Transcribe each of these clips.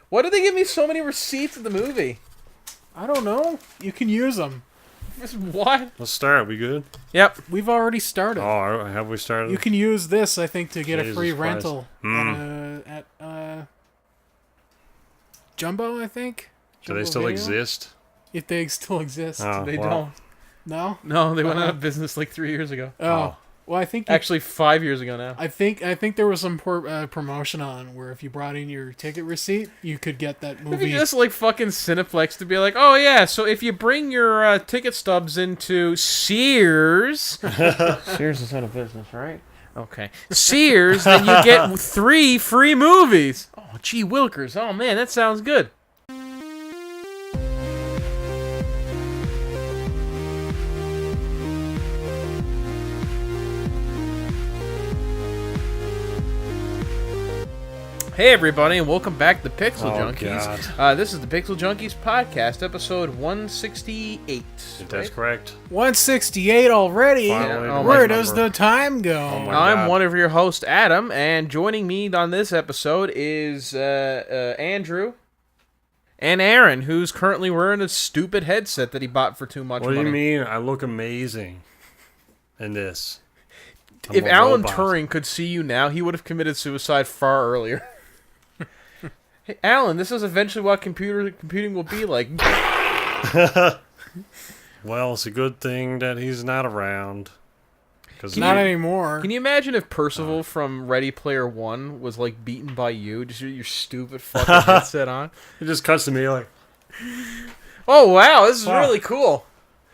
Why did they give me so many receipts of the movie? I don't know. You can use them. What? Let's start. We good? Yep. We've already started. Oh, have we started? You can use this, I think, to get a free Jesus Christ. rental at Jumbo, I think. Do they Jumbo still Video? exist? If they still exist. Oh, They well. don't. No? No, they went out of business like 3 years ago. Oh. Well, I think... Actually, 5 years ago now. I think there was some promotion on where if you brought in your ticket receipt, you could get that If movie. you just like fucking Cineplex to be like, oh yeah, so if you bring your ticket stubs into Sears, Sears is out of business, right? Okay, Sears, then you get 3 free movies. Oh, gee wilkers. Oh man, that sounds good. Hey everybody, and welcome back to Pixel Junkies. This is the Pixel Junkies podcast, episode 168. That's correct. 168 already. Finally, Oh, Where my does the time go? Oh my I'm God. one of your hosts, Adam, and joining me on this episode is Andrew and Aaron, who's currently wearing a stupid headset that he bought for too much What money. do you mean? I look amazing in this. I'm If a Alan robot. Turing could see you now, he would have committed suicide far earlier. Hey, Alan, this is eventually what computing will be like. Well, it's a good thing that he's not around. Not anymore. Can you imagine if Percival from Ready Player One was like beaten by you, just your stupid fucking headset on? It just cuts to me like, Oh wow, this is Wow. really cool.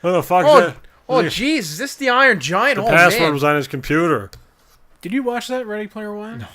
what the fuck Oh, is that? oh, jeez, is this the Iron Giant? The Oh password man, was on his computer. Did you watch that Ready Player One?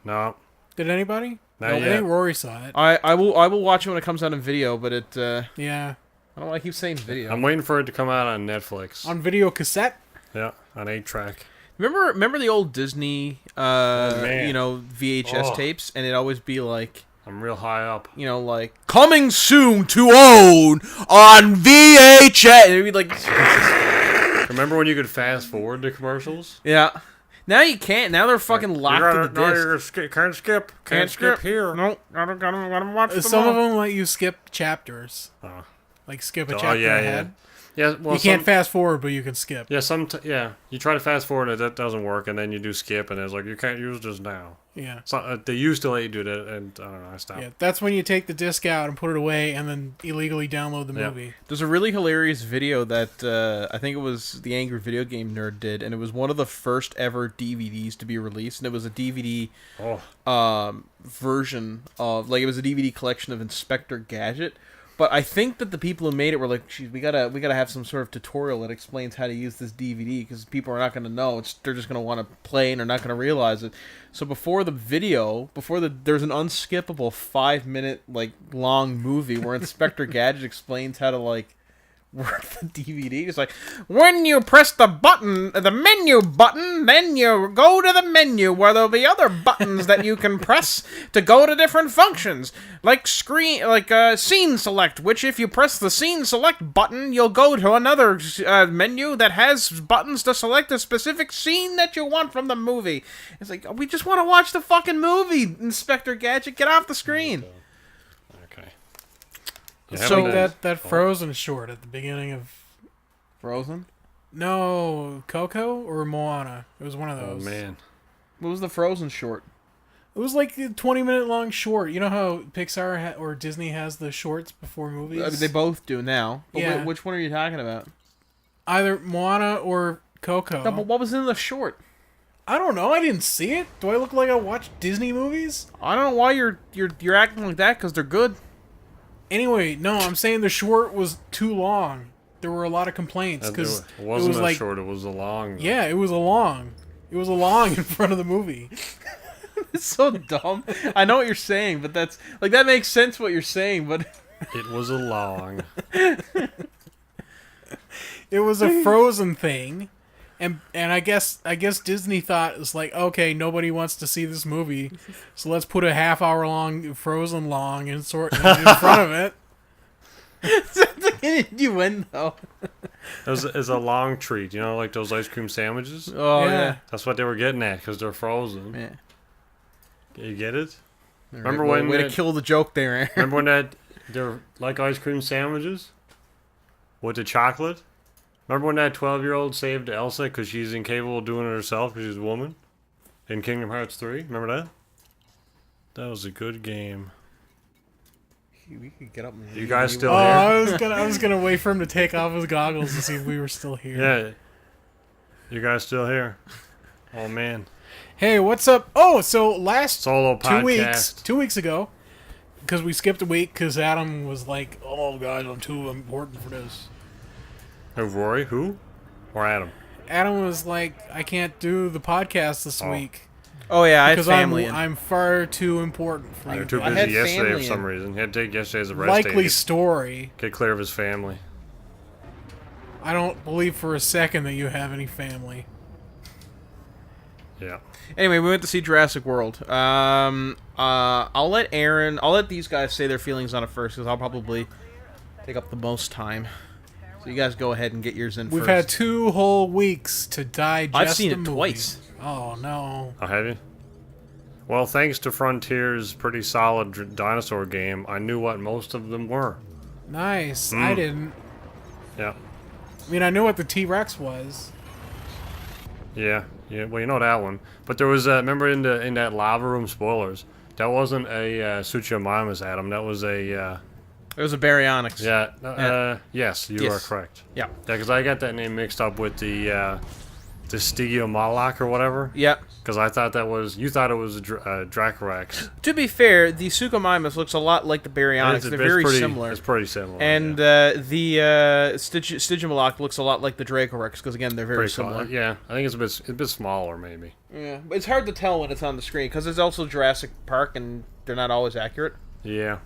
No. Did anybody? Not I yet. think Rory saw it. I will watch it when it comes out in video, but it Yeah. I don't know why I keep saying video. I'm waiting for it to come out on Netflix. On video cassette? Yeah, on 8-track. Remember the old Disney man. VHS Oh. tapes, and it'd always be like, I'm real high up. like coming soon to own on VHS. And it'd be like, Remember when you could fast forward the commercials? yeah. Now you can't. Now they're fucking locked You're to the no, disc. can't skip. Can't skip here. No, gotta watch them Some all. of them let you skip chapters. Oh. Like skip a Oh, chapter yeah, ahead. Yeah, well, You can't fast forward, but you can skip. Yeah, you try to fast forward and that doesn't work, and then you do skip, and it's like you can't use this now. Yeah. So, they used to let you do that, and I don't know, I stopped. Yeah, that's when you take the disc out and put it away and then illegally download the Yeah. movie. There's a really hilarious video that I think it was the Angry Video Game Nerd did, and it was one of the first ever DVDs to be released, and it was a DVD version of, like, it was a DVD collection of Inspector Gadget. But I think that the people who made it were like, "Geez, we gotta have some sort of tutorial that explains how to use this DVD because people are not gonna know. They're just gonna want to play and they're not gonna realize it." So there's an unskippable 5-minute long movie where Inspector Gadget explains how to work the DVD. It's like, when you press the menu button, then you go to the menu where there'll be other buttons that you can press to go to different functions, like scene select, which if you press the scene select button, you'll go to another menu that has buttons to select a specific scene that you want from the movie. It's like, we just want to watch the fucking movie, Inspector Gadget. Get off the screen. Okay. It's like that Frozen short at the beginning of... Frozen? No, Coco or Moana. It was one of Oh, those. man. What was the Frozen short? It was like a 20-minute long short. You know how Pixar or Disney has the shorts before movies? I mean, they both do now. But Yeah. which one are you talking about? Either Moana or Coco. No, but what was in the short? I don't know. I didn't see it. Do I look like I watch Disney movies? I don't know why you're acting like that, because they're good. Anyway, no, I'm saying the short was too long. There were a lot of complaints because It wasn't was a like, short, it was a long. yeah, it was a long. It was a long in front of the movie. It's so dumb. I know what you're saying, but that makes sense what you're saying, but It was a long. It was a Frozen thing, and I guess Disney thought it's like, okay, nobody wants to see this movie, so let's put a half-hour long Frozen long in front of it. you win though. It's a long treat, like those ice cream sandwiches. Oh Yeah. yeah. That's what they were getting at, because they're frozen. Yeah. You get it? Remember Right, when way to kill the joke there, Aaron. Remember when they're like ice cream sandwiches with the chocolate? Remember when that 12-year-old saved Elsa because she's incapable of doing it herself because she's a woman? In Kingdom Hearts 3? Remember that? That was a good game. We could get up and You guys still Oh, here? I was gonna wait for him to take off his goggles to see if we were still here. Yeah. You guys still here? Oh, man. Hey, what's up? Oh, so last Solo podcast. 2 weeks ago, because we skipped a week because Adam was like, "Oh, guys, I'm too important for this." Who, Rory? Who? Or Adam? Adam was like, "I can't do the podcast this week Oh yeah, I had because family. I'm far too important for you." You're too I busy had yesterday for family some in. reason. He had to take yesterday as a rest day. Likely to story. get clear of his family. I don't believe for a second that you have any family. Yeah. Anyway, we went to see Jurassic World. I'll let these guys say their feelings on it first, because I'll probably take up the most time. So you guys go ahead and get yours in We've first. had 2 whole weeks to digest. I've seen the it movie. twice. Oh no! Oh, have you? Well, thanks to Frontier's pretty solid dinosaur game, I knew what most of them were. Nice. I didn't. Yeah. I mean, I knew what the T-Rex was. Yeah. Yeah. Well, you know that one. But there was, remember in that lava room, spoilers, that wasn't a Tsuchimamas, Adam. That was a, It was a baryonyx. yeah. Yes, you are Yes. correct. Yeah. Yeah, because I got that name mixed up with the Stygiomalak or whatever. Yep. Because I thought you thought it was a Dracorex. To be fair, the Suchomimus looks a lot like the baryonyx. They're very similar. It's pretty similar. And yeah. the Stygimalak looks a lot like the Dracorex, because again, they're very Pretty similar. cool. Yeah, I think it's a bit smaller maybe. Yeah, but it's hard to tell when it's on the screen, because it's also Jurassic Park, and they're not always accurate. Yeah.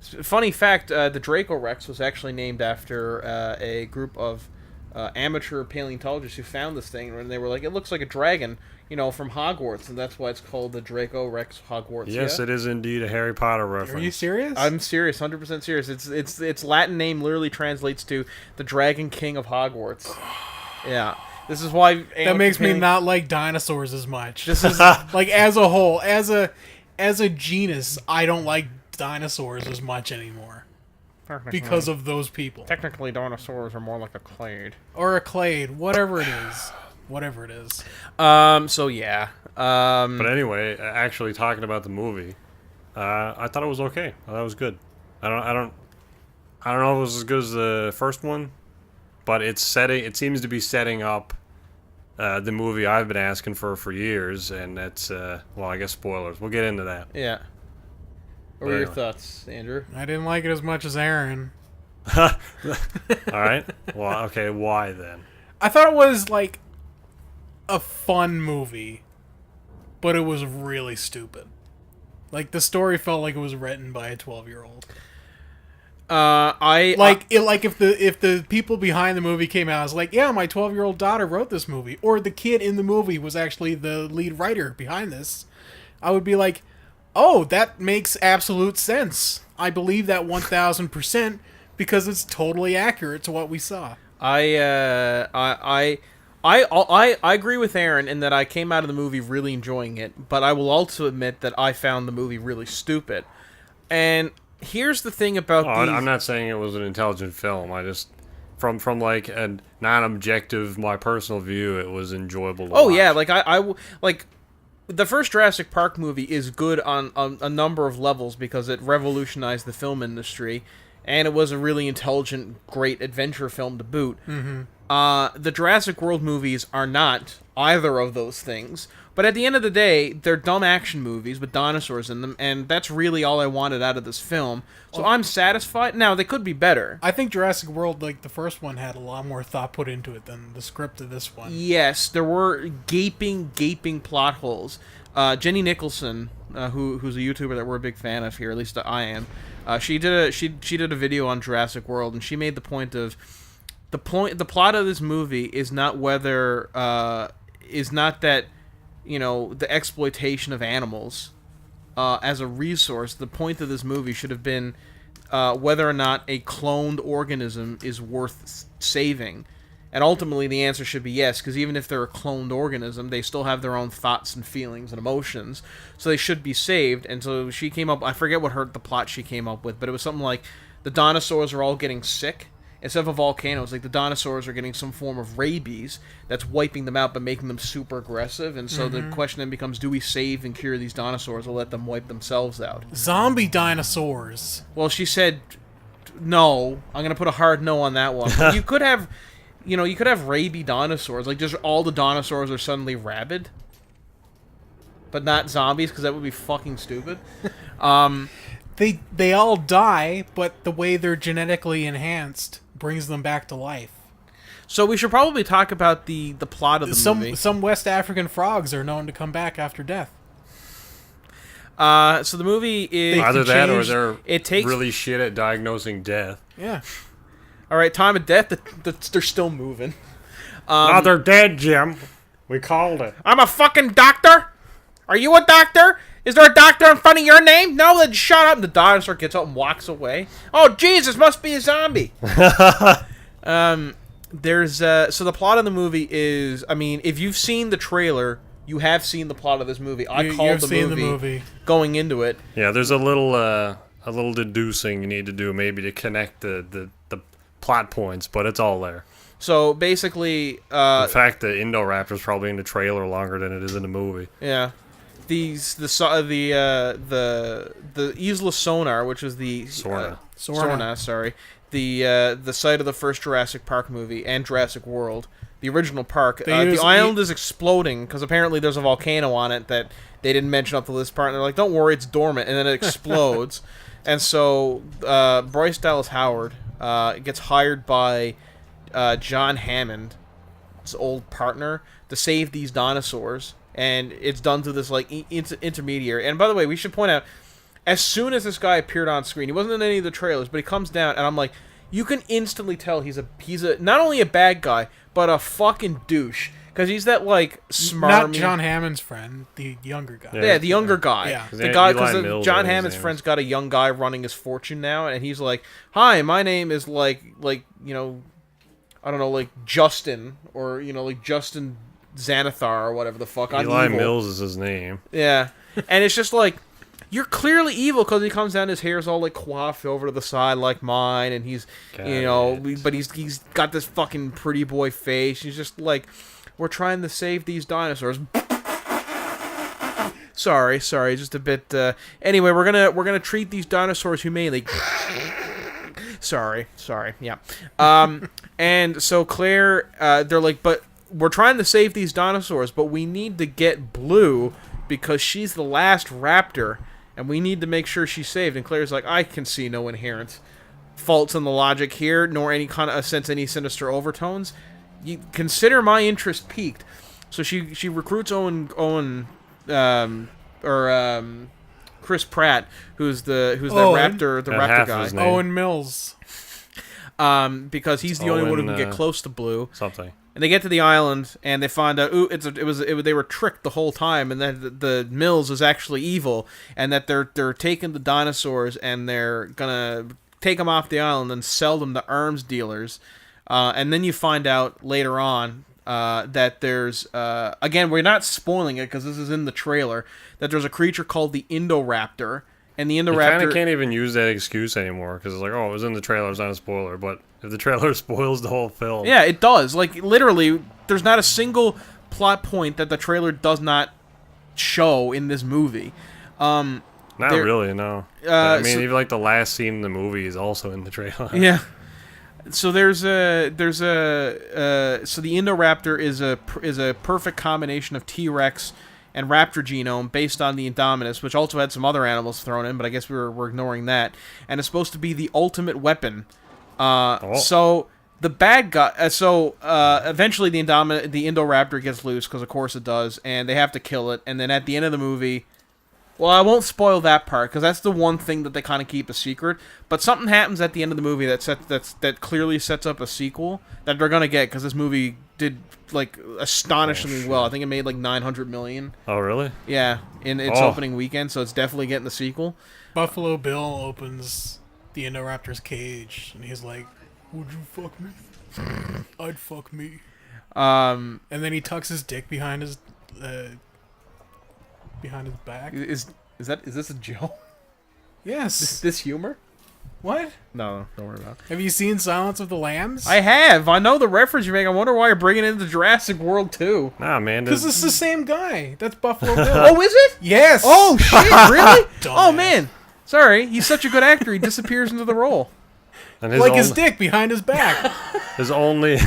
Funny fact, the Dracorex was actually named after a group of amateur paleontologists who found this thing, and they were like, it looks like a dragon, from Hogwarts, and that's why it's called the Dracorex Hogwarts. Yes, yeah? it is indeed a Harry Potter reference. Are you serious? I'm serious, 100% serious. Its Latin name literally translates to the Dragon King of Hogwarts. Yeah. This is why that makes me not like dinosaurs as much. This is Like as a whole, as a genus, I don't like dinosaurs as much anymore because of those people. technically dinosaurs are more like a clade. Or a clade, whatever it is. Whatever it is. So yeah. But anyway, actually talking about the movie, I thought it was okay. I thought it was good. I don't know if it was as good as the first one, but it seems to be setting up the movie I've been asking for years, and that's well, I guess spoilers. We'll get into that. Yeah. What were your Anyway. thoughts, Andrew? I didn't like it as much as Aaron. All right. Well, okay. Why then? I thought it was like a fun movie, but it was really stupid. Like the story felt like it was written by a 12-year-old. If the people behind the movie came out, I was like, yeah, my 12-year-old daughter wrote this movie, or the kid in the movie was actually the lead writer behind this, I would be like, oh, that makes absolute sense. I believe that 1000% because it's totally accurate to what we saw. I agree with Aaron in that I came out of the movie really enjoying it, but I will also admit that I found the movie really stupid. And here's the thing about I'm not saying it was an intelligent film. I just from like a non-objective, my personal view, it was enjoyable to watch. yeah, like the first Jurassic Park movie is good on a number of levels because it revolutionized the film industry, and it was a really intelligent, great adventure film to boot. Mm-hmm. The Jurassic World movies are not either of those things, but at the end of the day, they're dumb action movies with dinosaurs in them, and that's really all I wanted out of this film. So I'm satisfied. Now, they could be better. I think Jurassic World, like the first one, had a lot more thought put into it than the script of this one. Yes, there were gaping plot holes. Jenny Nicholson, who's a YouTuber that we're a big fan of here, at least I am. She did a video on Jurassic World, and she made the point of the plot of this movie is not that the exploitation of animals as a resource. The point of this movie should have been whether or not a cloned organism is worth saving. And ultimately, the answer should be yes, because even if they're a cloned organism, they still have their own thoughts and feelings and emotions. So they should be saved. And so she came up, I forget what the plot she came up with, but it was something like the dinosaurs are all getting sick. Instead of a volcano, it's like the dinosaurs are getting some form of rabies that's wiping them out but making them super aggressive. And so the question then becomes, do we save and cure these dinosaurs or let them wipe themselves out? Zombie dinosaurs. Well, she said no. I'm going to put a hard no on that one. But you could have... you could have rabid dinosaurs. Like, just all the dinosaurs are suddenly rabid. But not zombies, because that would be fucking stupid. They all die, but the way they're genetically enhanced brings them back to life. So we should probably talk about the plot of the movie. Some West African frogs are known to come back after death. So the movie is... Either that or they're it takes, really shit at diagnosing death. Yeah. All right, time of death, they're still moving. No, they're dead, Jim. We called it. I'm a fucking doctor? Are you a doctor? Is there a doctor in front of your name? No, then shut up. And the dinosaur gets up and walks away. Oh, Jesus, must be a zombie. There's so the plot of the movie is, I mean, if you've seen the trailer, you have seen the plot of this movie. I called the movie going into it. Yeah, there's a little deducing you need to do maybe to connect the plot points, but it's all there. So basically, in fact, the Indoraptor's probably in the trailer longer than it is in the movie. Yeah, the Isla Sonar, which is the Sorna, sorry, the site of the first Jurassic Park movie and Jurassic World, the original park. The island is exploding because apparently there's a volcano on it that they didn't mention up to this part. And they're like, "Don't worry, it's dormant," and then it explodes. And so Bryce Dallas Howard gets hired by John Hammond's old partner to save these dinosaurs, and it's done through this like intermediary. And by the way, we should point out, as soon as this guy appeared on screen, he wasn't in any of the trailers, but he comes down, and I'm like, you can instantly tell he's a not only a bad guy, but a fucking douche. Because he's that, like, smarmy... Not John Hammond's friend, the younger guy. Yeah, the younger guy. Yeah. The guy, because John Hammond's friend's got a young guy running his fortune now, and he's like, "Hi, my name is, like, you know, I don't know, like, Justin, or, you know, like, Justin Xanathar, or whatever the fuck. I'm Eli evil." Mills is his name. Yeah. And it's just like, you're clearly evil because he comes down, his hair's all, like, coiffed over to the side like mine, and he's, but he's got this fucking pretty boy face. He's just like... We're trying to save these dinosaurs. Sorry, just a bit. Anyway, we're gonna treat these dinosaurs humanely. sorry, yeah. And so Claire, they're like, but we're trying to save these dinosaurs, but we need to get Blue because she's the last raptor, and we need to make sure she's saved. And Claire's like, I can see no inherent faults in the logic here, nor any kind of sense any sinister overtones. You consider my interest piqued. So she recruits Chris Pratt, who's the raptor guy, Owen Mills, because he's the only one who can get close to Blue. Something. And they get to the island and they find out they were tricked the whole time, and that the Mills is actually evil, and that they're taking the dinosaurs and they're gonna take them off the island and sell them to arms dealers. And then you find out later on that there's... again, we're not spoiling it because this is in the trailer, that there's a creature called the Indoraptor. And the Indoraptor... You kind of can't even use that excuse anymore because it's like, oh, it was in the trailer, it's not a spoiler. But if the trailer spoils the whole film... Yeah, it does. Like, literally, there's not a single plot point that the trailer does not show in this movie. Not really, no. I mean, even like the last scene in the movie is also in the trailer. Yeah. So so the Indoraptor is a perfect combination of T-Rex and raptor genome based on the Indominus, which also had some other animals thrown in, but I guess we're ignoring that. And it's supposed to be the ultimate weapon. So the bad guy. Eventually the Indoraptor gets loose, because of course it does, and they have to kill it. And then at the end of the movie. Well, I won't spoil that part, because that's the one thing that they kind of keep a secret. But something happens at the end of the movie that clearly sets up a sequel that they're going to get, because this movie did, like, astonishingly well. I think it made, like, $900 million. Oh, really? Yeah, in its opening weekend, so it's definitely getting the sequel. Buffalo Bill opens the Indoraptor's cage, and he's like, Would you fuck me? I'd fuck me. Um, And then he tucks his dick behind his back. is this a joke? Yes. This humor? What? No, don't worry about it. Have you seen Silence of the Lambs? I have. I know the reference you make. I wonder why you're bringing it into Jurassic World too. Nah, man. Because it's the same guy. That's Buffalo Bill. Oh, is it? Yes. Oh shit! Really? Oh Dumbass. man. Sorry, he's such a good actor. He disappears into the role. And his dick behind his back. His only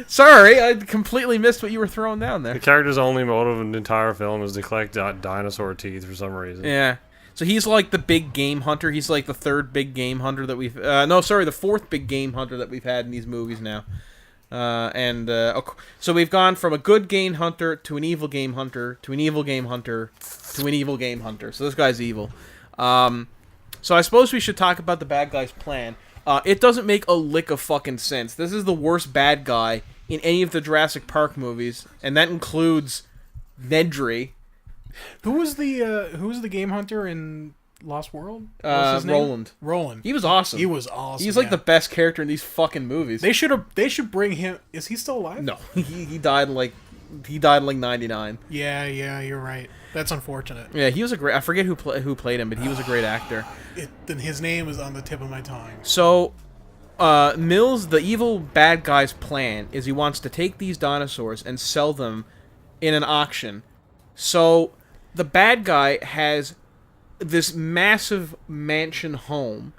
Sorry, I completely missed what you were throwing down the there. character's only motive in the entire film is to collect dinosaur teeth for some reason. Yeah. So he's like the big game hunter. He's like the third big game hunter that we've... the fourth big game hunter that we've had in these movies now. So we've gone from a good game hunter to an evil game hunter to an evil game hunter to an evil game hunter. So this guy's evil. So I suppose we should talk about the bad guy's plan. It doesn't make a lick of fucking sense. This is the worst bad guy in any of the Jurassic Park movies, and that includes Nedry. Who was the game hunter in Lost World? What was his name? Roland. Roland. He was awesome. He was awesome. He's like the best character in these fucking movies. They should bring him. Is he still alive? No, he died in like 99. Yeah, you're right. That's unfortunate. Yeah, he was a great. I forget who played him, but he was a great actor. Then his name is on the tip of my tongue. So, Mills, the evil bad guy's plan is he wants to take these dinosaurs and sell them in an auction. So, the bad guy has this massive mansion home,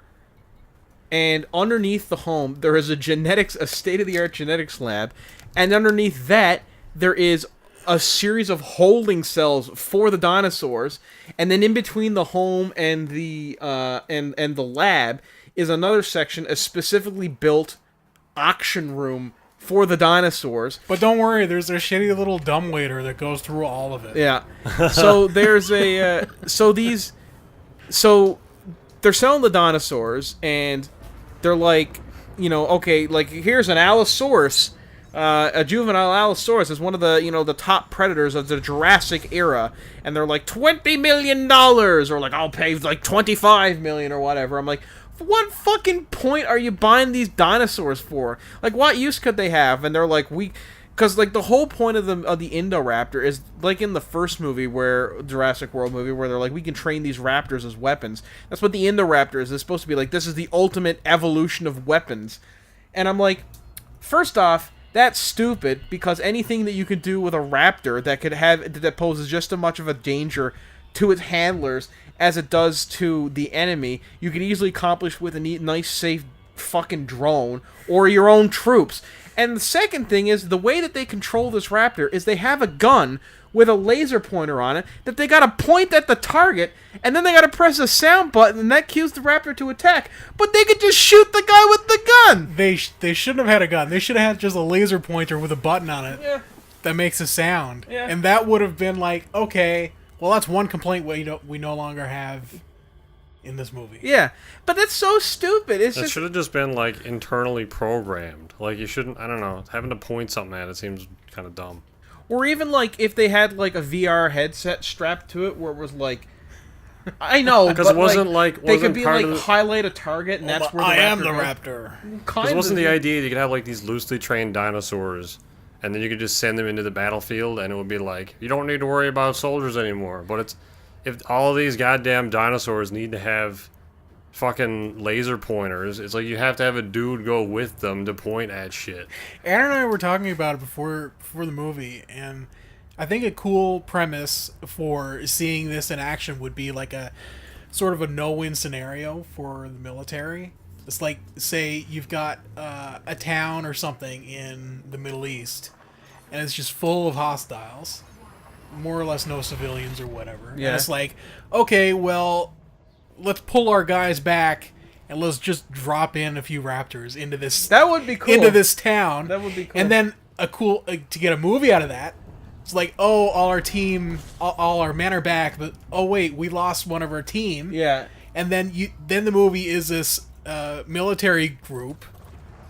and underneath the home there is a state-of-the-art genetics lab, and underneath that there is a series of holding cells for the dinosaurs, and then in between the home and the lab is another section, a specifically built auction room for the dinosaurs. But don't worry, there's a shitty little dumbwaiter that goes through all of it. Yeah. So there's so they're selling the dinosaurs, and they're like, okay, like here's an Allosaurus. A juvenile Allosaurus is one of the, the top predators of the Jurassic era, and they're like $20 million, or like I'll pay like $25 million or whatever. I'm like, what fucking point are you buying these dinosaurs for? Like, what use could they have? And they're like, because like the whole point of the Indoraptor is like in the first movie, where Jurassic World movie, where they're like, we can train these raptors as weapons. That's what the Indoraptor is. It's supposed to be like, this is the ultimate evolution of weapons. And I'm like, first off, that's stupid, because anything that you could do with a raptor that poses just as much of a danger to its handlers as it does to the enemy, you could easily accomplish with a nice, safe fucking drone or your own troops. And the second thing is, the way that they control this raptor is they have a gun with a laser pointer on it that they gotta point at the target, and then they gotta press a sound button, and that cues the raptor to attack. But they could just shoot the guy with the gun! They shouldn't have had a gun. They should have had just a laser pointer with a button on it that makes a sound. Yeah. And that would have been like, okay, well, that's one complaint we no longer have in this movie. Yeah, but that's so stupid. It should have just been like internally programmed. Like, you shouldn't, I don't know, having to point something at it seems kind of dumb. Or even like if they had like a VR headset strapped to it, where it was like, I know, because it wasn't like they could be part like highlight a target, and that's where the I am the goes. raptor. Because wasn't the idea that you could have like these loosely trained dinosaurs, and then you could just send them into the battlefield, and it would be like, you don't need to worry about soldiers anymore. But it's, if all of these goddamn dinosaurs need to have fucking laser pointers, it's like you have to have a dude go with them to point at shit. Aaron and I were talking about it before the movie, and I think a cool premise for seeing this in action would be like a sort of a no-win scenario for the military. It's like, say you've got a town or something in the Middle East, and it's just full of hostiles, more or less no civilians or whatever. Yeah. And it's like, okay, well, let's pull our guys back and let's just drop in a few raptors into this. That would be cool. Into this town. That would be cool. And then to get a movie out of that. It's like, oh, all our men are back, but oh wait, we lost one of our team. Yeah. And then the movie is this military group,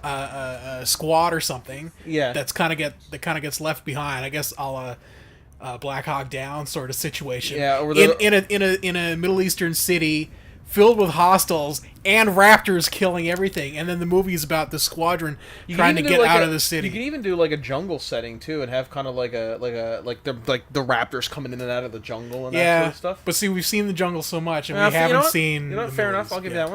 a squad or something. Yeah. That kind of gets left behind. I guess a la Black Hawk Down sort of situation. Yeah. Or in a Middle Eastern city, filled with hostiles and raptors killing everything, and then the movie is about the squadron trying to get out of the city. You can even do like a jungle setting too, and have kind of like the raptors coming in and out of the jungle and that sort of stuff. But see, we've seen the jungle so much, and we haven't seen. Fair enough. I'll give you that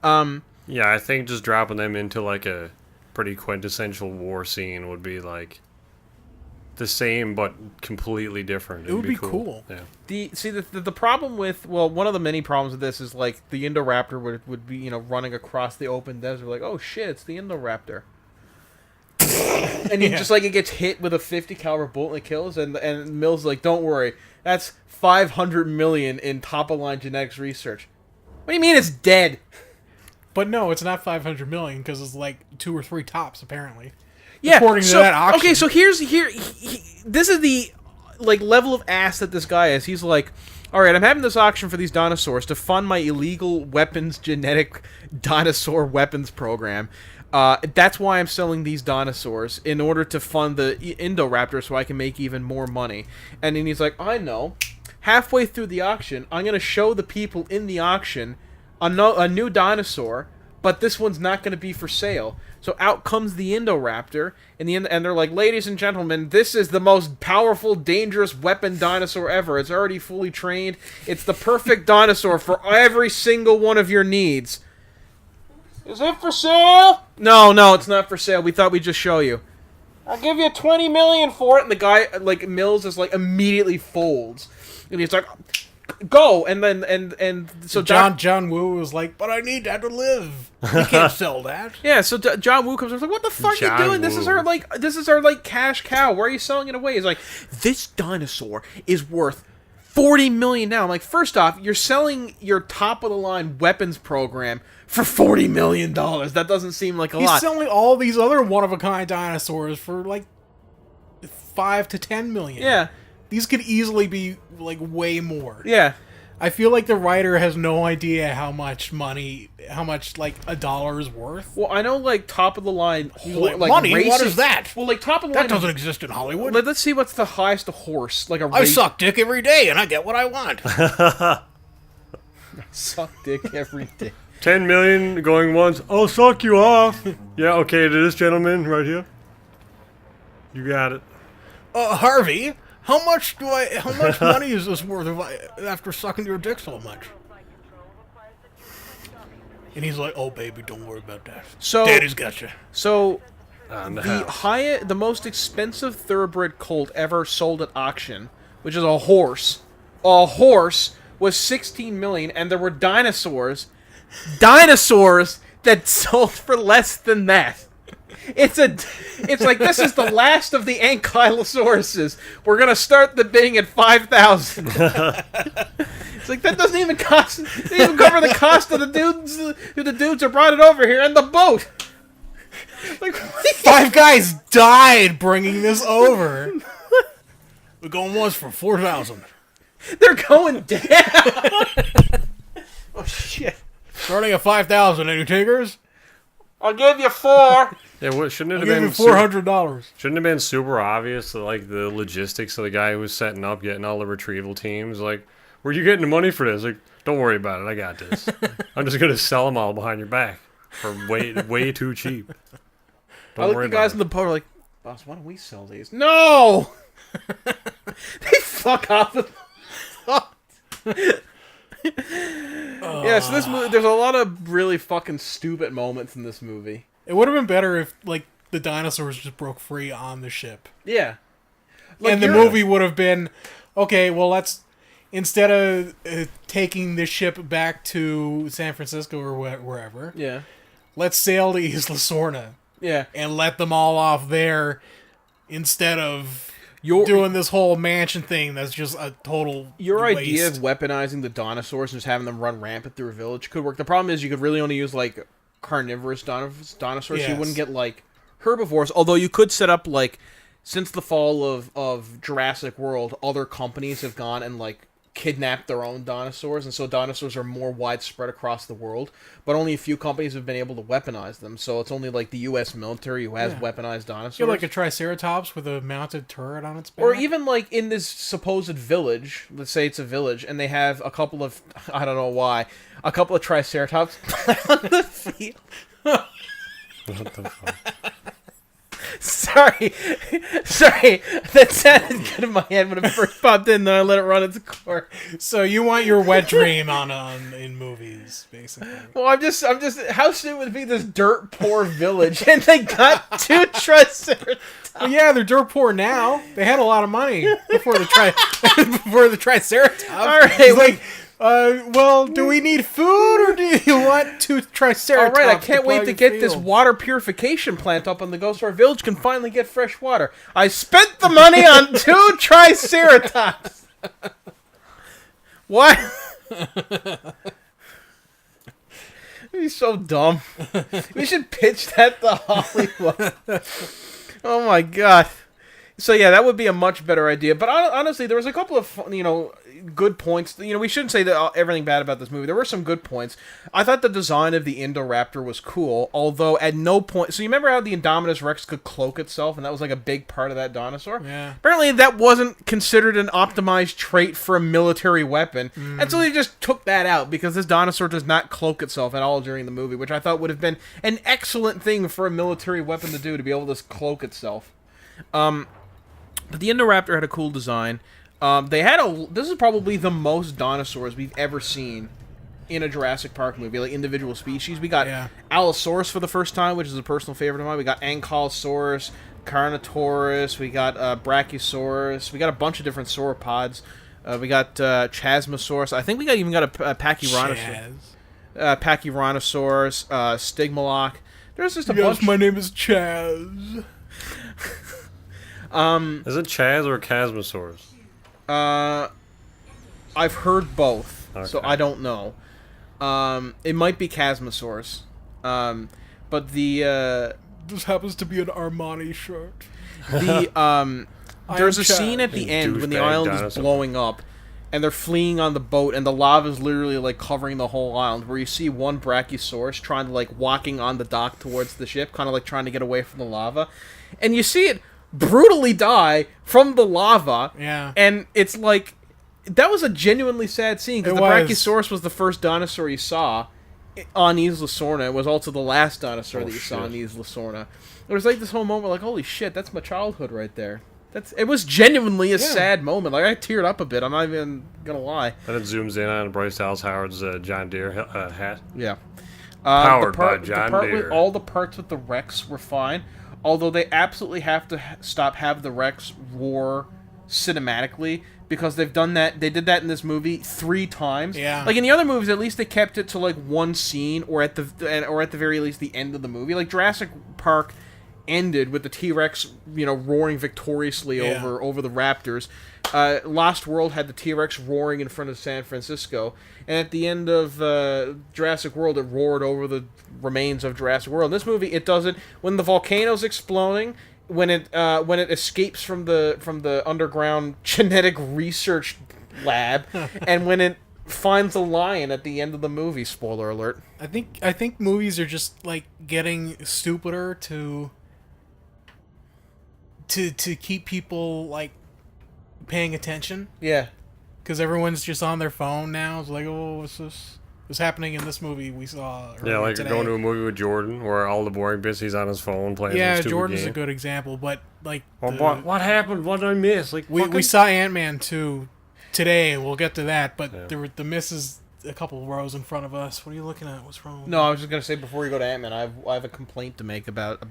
one. Yeah, I think just dropping them into like a pretty quintessential war scene would be like the same but completely different. It would be cool. Yeah. The problem with one of the many problems with this is like the Indoraptor would be running across the open desert like, oh shit, it's the Indoraptor. And he just like it gets hit with a 50 caliber bullet and it kills, and Mills like, don't worry, that's 500 million in top of line genetics research. What do you mean it's dead? But no, it's not 500 million because it's like 2 or 3 tops apparently. Yeah, according to that auction. Okay, so this is the like level of ass that this guy is. He's like, all right, I'm having this auction for these dinosaurs to fund my illegal weapons genetic dinosaur weapons program. That's why I'm selling these dinosaurs in order to fund the Indoraptor so I can make even more money. And then he's like, I know. Halfway through the auction, I'm going to show the people in the auction a new dinosaur, but this one's not going to be for sale. So out comes the Indoraptor, and they're like, ladies and gentlemen, this is the most powerful, dangerous weapon dinosaur ever. It's already fully trained. It's the perfect dinosaur for every single one of your needs. Is it for sale? No, it's not for sale. We thought we'd just show you. I'll give you 20 million for it. And the guy, like, Mills is like, immediately folds. And he's like, go, and so John Woo was like, but I need that to live. We can't sell that. Yeah, so John Woo comes and like, what the fuck are you doing? This is our cash cow. Where are you selling it away? He's like, this dinosaur is worth 40 million now. I'm like, first off, you're selling your top of the line weapons program for $40 million. That doesn't seem like a lot. He's selling all these other one of a kind dinosaurs for like 5 to 10 million. Yeah. These could easily be, like, way more. Yeah. I feel like the writer has no idea how much, like, a dollar is worth. Well, I know, like, top of the line... like money? Racing, what is that? Well, like, top of the line... That doesn't exist in Hollywood. Let's see what's the highest horse. Like a I suck dick every day, and I get what I want. Suck dick every day. 10 million going once. I'll suck you off. Yeah, okay, to this gentleman right here. You got it. Harvey... How much money is this worth after sucking your dick so much? And he's like, "Oh, baby, don't worry about that. So, Daddy's got you." So, the most expensive thoroughbred colt ever sold at auction, which is a horse, was 16 million, and there were dinosaurs that sold for less than that. It's like, this is the last of the ankylosauruses. We're gonna start the bidding at 5,000. It's like, that doesn't even cover the cost of the dudes who brought it over here and the boat. Like, 5 guys died bringing this over. We're going once for 4,000. They're going down. Oh shit! Starting at 5,000. Any takers? I'll give you 4. Yeah, shouldn't it I'll have give been you $400? Shouldn't it have been super obvious that, like, the logistics of the guy who was setting up, getting all the retrieval teams, like, where are you getting the money for this? Like, don't worry about it, I got this. I'm just gonna sell them all behind your back for way too cheap. I look at the guys in the boat are like, boss, why don't we sell these? No. They fuck off. Yeah, so this movie, there's a lot of really fucking stupid moments in this movie. It would have been better if, like, the dinosaurs just broke free on the ship. Yeah. Like, and the movie would have been, okay, well, let's, instead of taking the ship back to San Francisco or wherever, yeah, let's sail to Isla Sorna. Yeah. And let them all off there instead of doing this whole mansion thing that's just a total waste. Idea of weaponizing the dinosaurs and just having them run rampant through a village could work. The problem is you could really only use, like, carnivorous dinosaurs. Yes. So you wouldn't get, like, herbivores. Although you could set up, like, since the fall of Jurassic World, other companies have gone and, like, kidnapped their own dinosaurs, and so dinosaurs are more widespread across the world, but only a few companies have been able to weaponize them, so it's only like the U.S. military who has weaponized dinosaurs. You're like a Triceratops with a mounted turret on its back. Or even like in this supposed village, let's say it's a village, and they have a couple of, I don't know why, a couple of Triceratops on the field. What the fuck? Sorry, that sounded good in my head when it first popped in, then I let it run its course. So you want your wet dream on in movies, basically. Well, I'm just, how stupid would it be this dirt poor village, and they got 2 Triceratops? Well, yeah, they're dirt poor now. They had a lot of money before the before the Triceratops. All right, it's like, well, do we need food, or do you want 2 Triceratops? All right, I can't wait to get this water purification plant up on the Ghost Our Village can finally get fresh water. I spent the money on 2 Triceratops. What? He's so dumb. We should pitch that to Hollywood. Oh my god. So yeah, that would be a much better idea. But honestly, there was a couple of good points. We shouldn't say that everything bad about this movie. There were some good points. I thought the design of the Indoraptor was cool, although at no point. So you remember how the Indominus Rex could cloak itself, and that was like a big part of that dinosaur. Yeah. Apparently, that wasn't considered an optimized trait for a military weapon, and so they just took that out because this dinosaur does not cloak itself at all during the movie, which I thought would have been an excellent thing for a military weapon to do, to be able to cloak itself. But the Indoraptor had a cool design. This is probably the most dinosaurs we've ever seen in a Jurassic Park movie, like individual species. We got Allosaurus for the first time, which is a personal favorite of mine. We got Ankylosaurus, Carnotaurus, we got Brachiosaurus, we got a bunch of different sauropods. We got Chasmosaurus. I think we even got a Pachyrhinosaurus. Pachyrhinosaurus, Stigmalock. There's just a bunch. My name is Chaz. Is it Chaz or Chasmosaurus? I've heard both, so Okay. I don't know. It might be Chasmosaurus. But This happens to be an Armani shirt. there's a scene at the end when the Douchebag island is dinosaur. blowing up, and they're fleeing on the boat, and the lava is literally like covering the whole island, where you see one Brachiosaurus trying to like walking on the dock towards the ship, kind of like trying to get away from the lava, and you see it brutally die from the lava. Yeah. And it's like, that was a genuinely sad scene, because the was. Brachiosaurus was the first dinosaur you saw on Isla Sorna. It was also the last dinosaur that you saw on Isla Sorna. There was like this whole moment like, holy shit, that's my childhood right there. It was genuinely a sad moment. Like, I teared up a bit, I'm not even gonna lie. Then it zooms in on Bryce Dallas Howard's John Deere hat. Yeah. Powered by John Deere. All the parts with the Rex were fine, although they absolutely have to have the Rex roar cinematically, because they've done that. They did that in this movie 3 times. Yeah. Like in the other movies, at least they kept it to like one scene, or at the very least the end of the movie. Like Jurassic Park ended with the T-Rex, roaring victoriously over the raptors. Lost World had the T-Rex roaring in front of San Francisco, and at the end of Jurassic World, it roared over the remains of Jurassic World. In this movie, it doesn't. When the volcano's exploding, when it escapes from the underground genetic research lab, and when it finds a lion at the end of the movie. Spoiler alert. I think movies are just like getting stupider to keep people like paying attention, Yeah. because everyone's just on their phone now. It's like, oh, what's this? What's happening in this movie we saw? Yeah, like today. going to a movie with Jordan, where all the boring bits he's on his phone playing. Yeah, some stupid Jordan's game. a good example, but like What happened? What did I miss? Like we saw Ant-Man 2 today, and we'll get to that. But Yeah. the miss is a couple rows in front of us. What are you looking at? What's wrong? No, I was just gonna say before you go to Ant-Man, I have a complaint to make about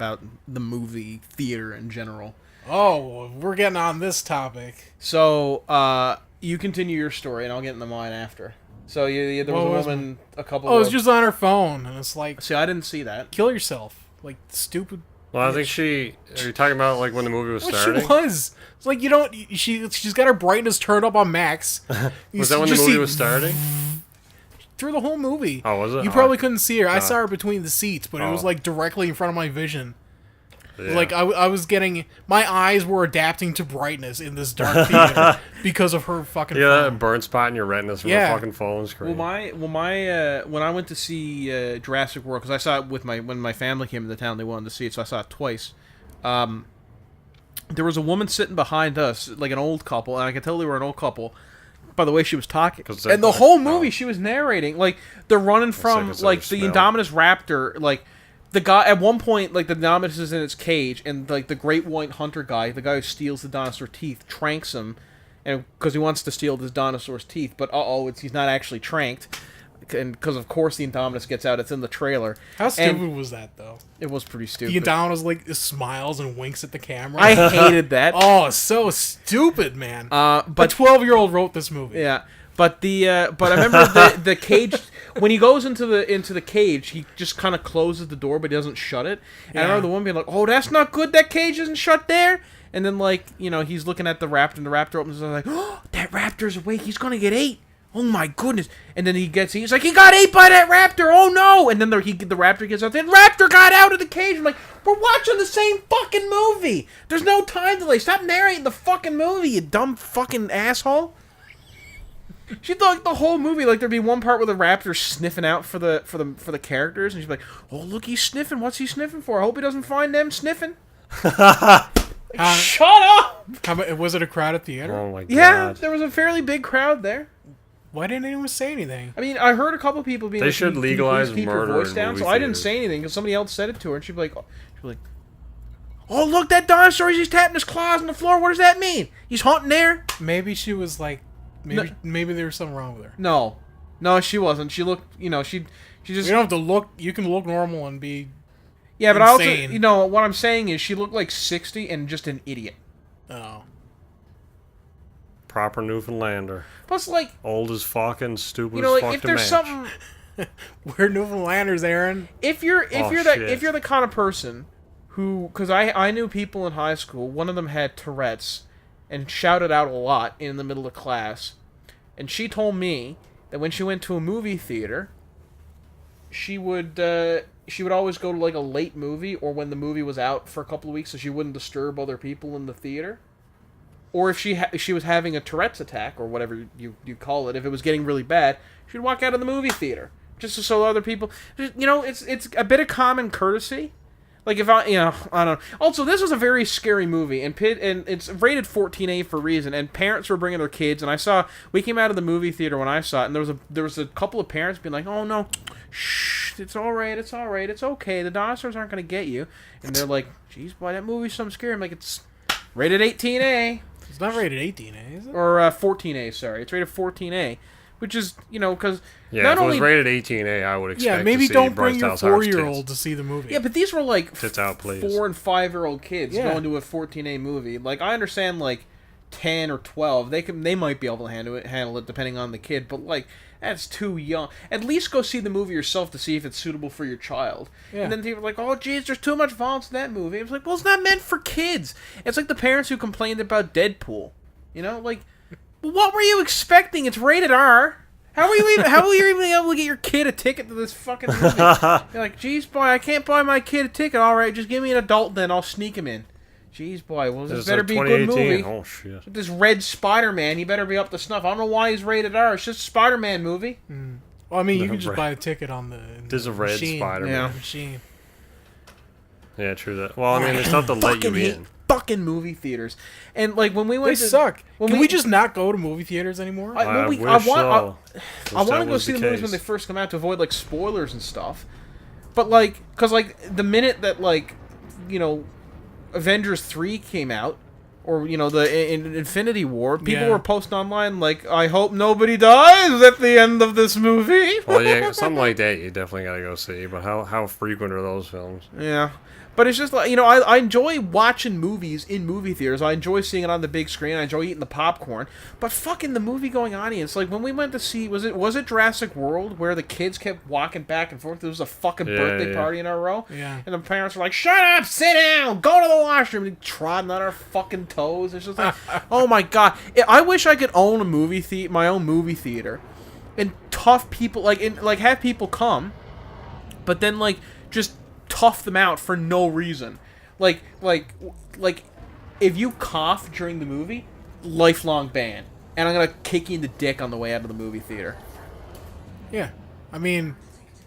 the movie theater in general. Oh, we're getting on this topic. So, you continue your story, and I'll get into mine after. So, there was a woman a couple. Oh, it's just on her phone, and it's like, See, I didn't see that. kill yourself, like stupid. Well, I think Are you talking about like when the movie was What starting? she was. It's like you don't. She's got her brightness turned up on max. Was that when the movie was starting? Through the whole movie. Oh, was it? You probably couldn't see her. I saw her between the seats, but it was Oh. like directly in front of my vision. Yeah. Like I was getting, my eyes were adapting to brightness in this dark theater because of her fucking. Yeah, phone. that burn spot in your retinas from a fucking phone screen. When I went to see Jurassic World, because I saw it with when my family came into town, they wanted to see it, so I saw it twice. There was a woman sitting behind us, like an old couple, and I could tell they were an old couple by the way she was talking. And the whole movie, she was narrating, like, they're running from, like, the Indominus Raptor, like, the guy, at one point, like, the Indominus is in its cage, and, like, the Great White Hunter guy, the guy who steals the dinosaur teeth, tranks him, and because he wants to steal this dinosaur's teeth, but, he's not actually tranked, and because, of course, the Indominus gets out, it's in the trailer. How stupid was that, though? It was pretty stupid. The Indominus, like, smiles and winks at the camera. I hated that. Oh, so stupid, man. But a 12-year-old wrote this movie. Yeah. But I remember the cage, when he goes into the cage, he just kind of closes the door, but he doesn't shut it. And I remember the woman being like, "Oh, that's not good. That cage isn't shut there." And then, like, you know, he's looking at the raptor, and the raptor opens and like, "Oh, that raptor's awake. He's gonna get ate. Oh my goodness!" And then he's like, "He got ate by that raptor. Oh no!" And then the raptor gets out. The raptor got out of the cage. I'm like, we're watching the same fucking movie. There's no time delay. Stop narrating the fucking movie, you dumb fucking asshole. She thought, like, the whole movie, like, there'd be one part where the raptor's sniffing out for the characters, and she'd be like, "Oh, look, he's sniffing. What's he sniffing for? I hope he doesn't find them sniffing." Shut up! Was it a crowded theater? Oh my god. Yeah, there was a fairly big crowd there. Why didn't anyone say anything? I mean, I heard a couple people being They like, should "Can you legalize please keep your murder voice in down?" movie So I didn't theaters. say anything because somebody else said it to her, and she'd be like, "Oh, look, that dinosaur! He's tapping his claws on the floor. What does that mean? He's haunting there." Maybe she was like, maybe there was something wrong with her. No, she wasn't. She looked, you know, she just. You don't have to look. You can look normal and be. Yeah, but insane. I also, you know, what I'm saying is she looked like 60 and just an idiot. Oh. Proper Newfoundlander. Plus, like, Old as fucking stupid you know, as like, fuck if to there's match. something, We're Newfoundlanders, Aaron. if you're shit. the kind of person who, because I knew people in high school, one of them had Tourette's and shouted out a lot in the middle of class, and she told me that when she went to a movie theater, she would always go to, like, a late movie or when the movie was out for a couple of weeks, so she wouldn't disturb other people in the theater. Or if she was having a Tourette's attack, or whatever you call it, if it was getting really bad, she'd walk out of the movie theater just so other people, you know, it's a bit of common courtesy. Like, if I don't know. Also, this was a very scary movie, and it's rated 14A for a reason. And parents were bringing their kids, and we came out of the movie theater when I saw it, and there was a couple of parents being like, "Oh no, shh, it's all right, it's okay. The dinosaurs aren't gonna get you." And they're like, "Geez, boy, that movie's something scary." I'm like, "It's rated 18A." It's not rated 18A, is it? Or 14A, sorry. It's rated 14A, which is, you know, because Yeah, if it was rated 18A, I would expect Yeah, maybe to see don't Bryce bring your Dallas Howard's 4-year-old to see the movie. Yeah, but these were like Tits out, please. 4 and 5-year-old kids Yeah. going to a 14A movie. Like, I understand, like, 10 or 12, they might be able to handle it depending on the kid, but, like, that's too young. At least go see the movie yourself to see if it's suitable for your child. Yeah. And then people are like, "Oh, geez, there's too much violence in that movie." I was like, well, it's not meant for kids. It's like the parents who complained about Deadpool. You know, like, well, what were you expecting? It's rated R. How will you even able to get your kid a ticket to this fucking movie? You're like, "Geez, boy, I can't buy my kid a ticket. All right, just give me an adult, then I'll sneak him in." Jeez, boy, well, this better be a good movie. Oh, shit. With this red Spider-Man, he better be up to snuff. I don't know why he's rated R. It's just a Spider-Man movie. Well, I mean, you can just buy a ticket on the There's a red machine. Spider-Man. Yeah. Machine. Yeah, true that. Well, I mean, it's not to let you in. Fucking movie theaters. And, like, when we They went to... suck. When Can we just not go to movie theaters anymore? I wish want so. I want that to go was see the the movies when case. they first come out to avoid, like, spoilers and stuff. But, like, because, like, the minute that, like, you know, Avengers 3 came out, or, you know, the Infinity War, people were posting online, like, "I hope nobody dies at the end of this movie." Well, yeah, something like that you definitely gotta go see. But how frequent are those films? Yeah. But it's just like, you know, I enjoy watching movies in movie theaters. I enjoy seeing it on the big screen. I enjoy eating the popcorn. But fucking the movie-going audience, like, when we went to see, was it Jurassic World, where the kids kept walking back and forth? There was a fucking birthday party in our row. Yeah. And the parents were like, "Shut up, sit down, go to the washroom," and trotting on our fucking toes. It's just like, oh my god. I wish I could own my own movie theater. And tough people, like have people come, but then, like, just tough them out for no reason. Like, if you cough during the movie, lifelong ban. And I'm gonna kick you in the dick on the way out of the movie theater. Yeah, I mean,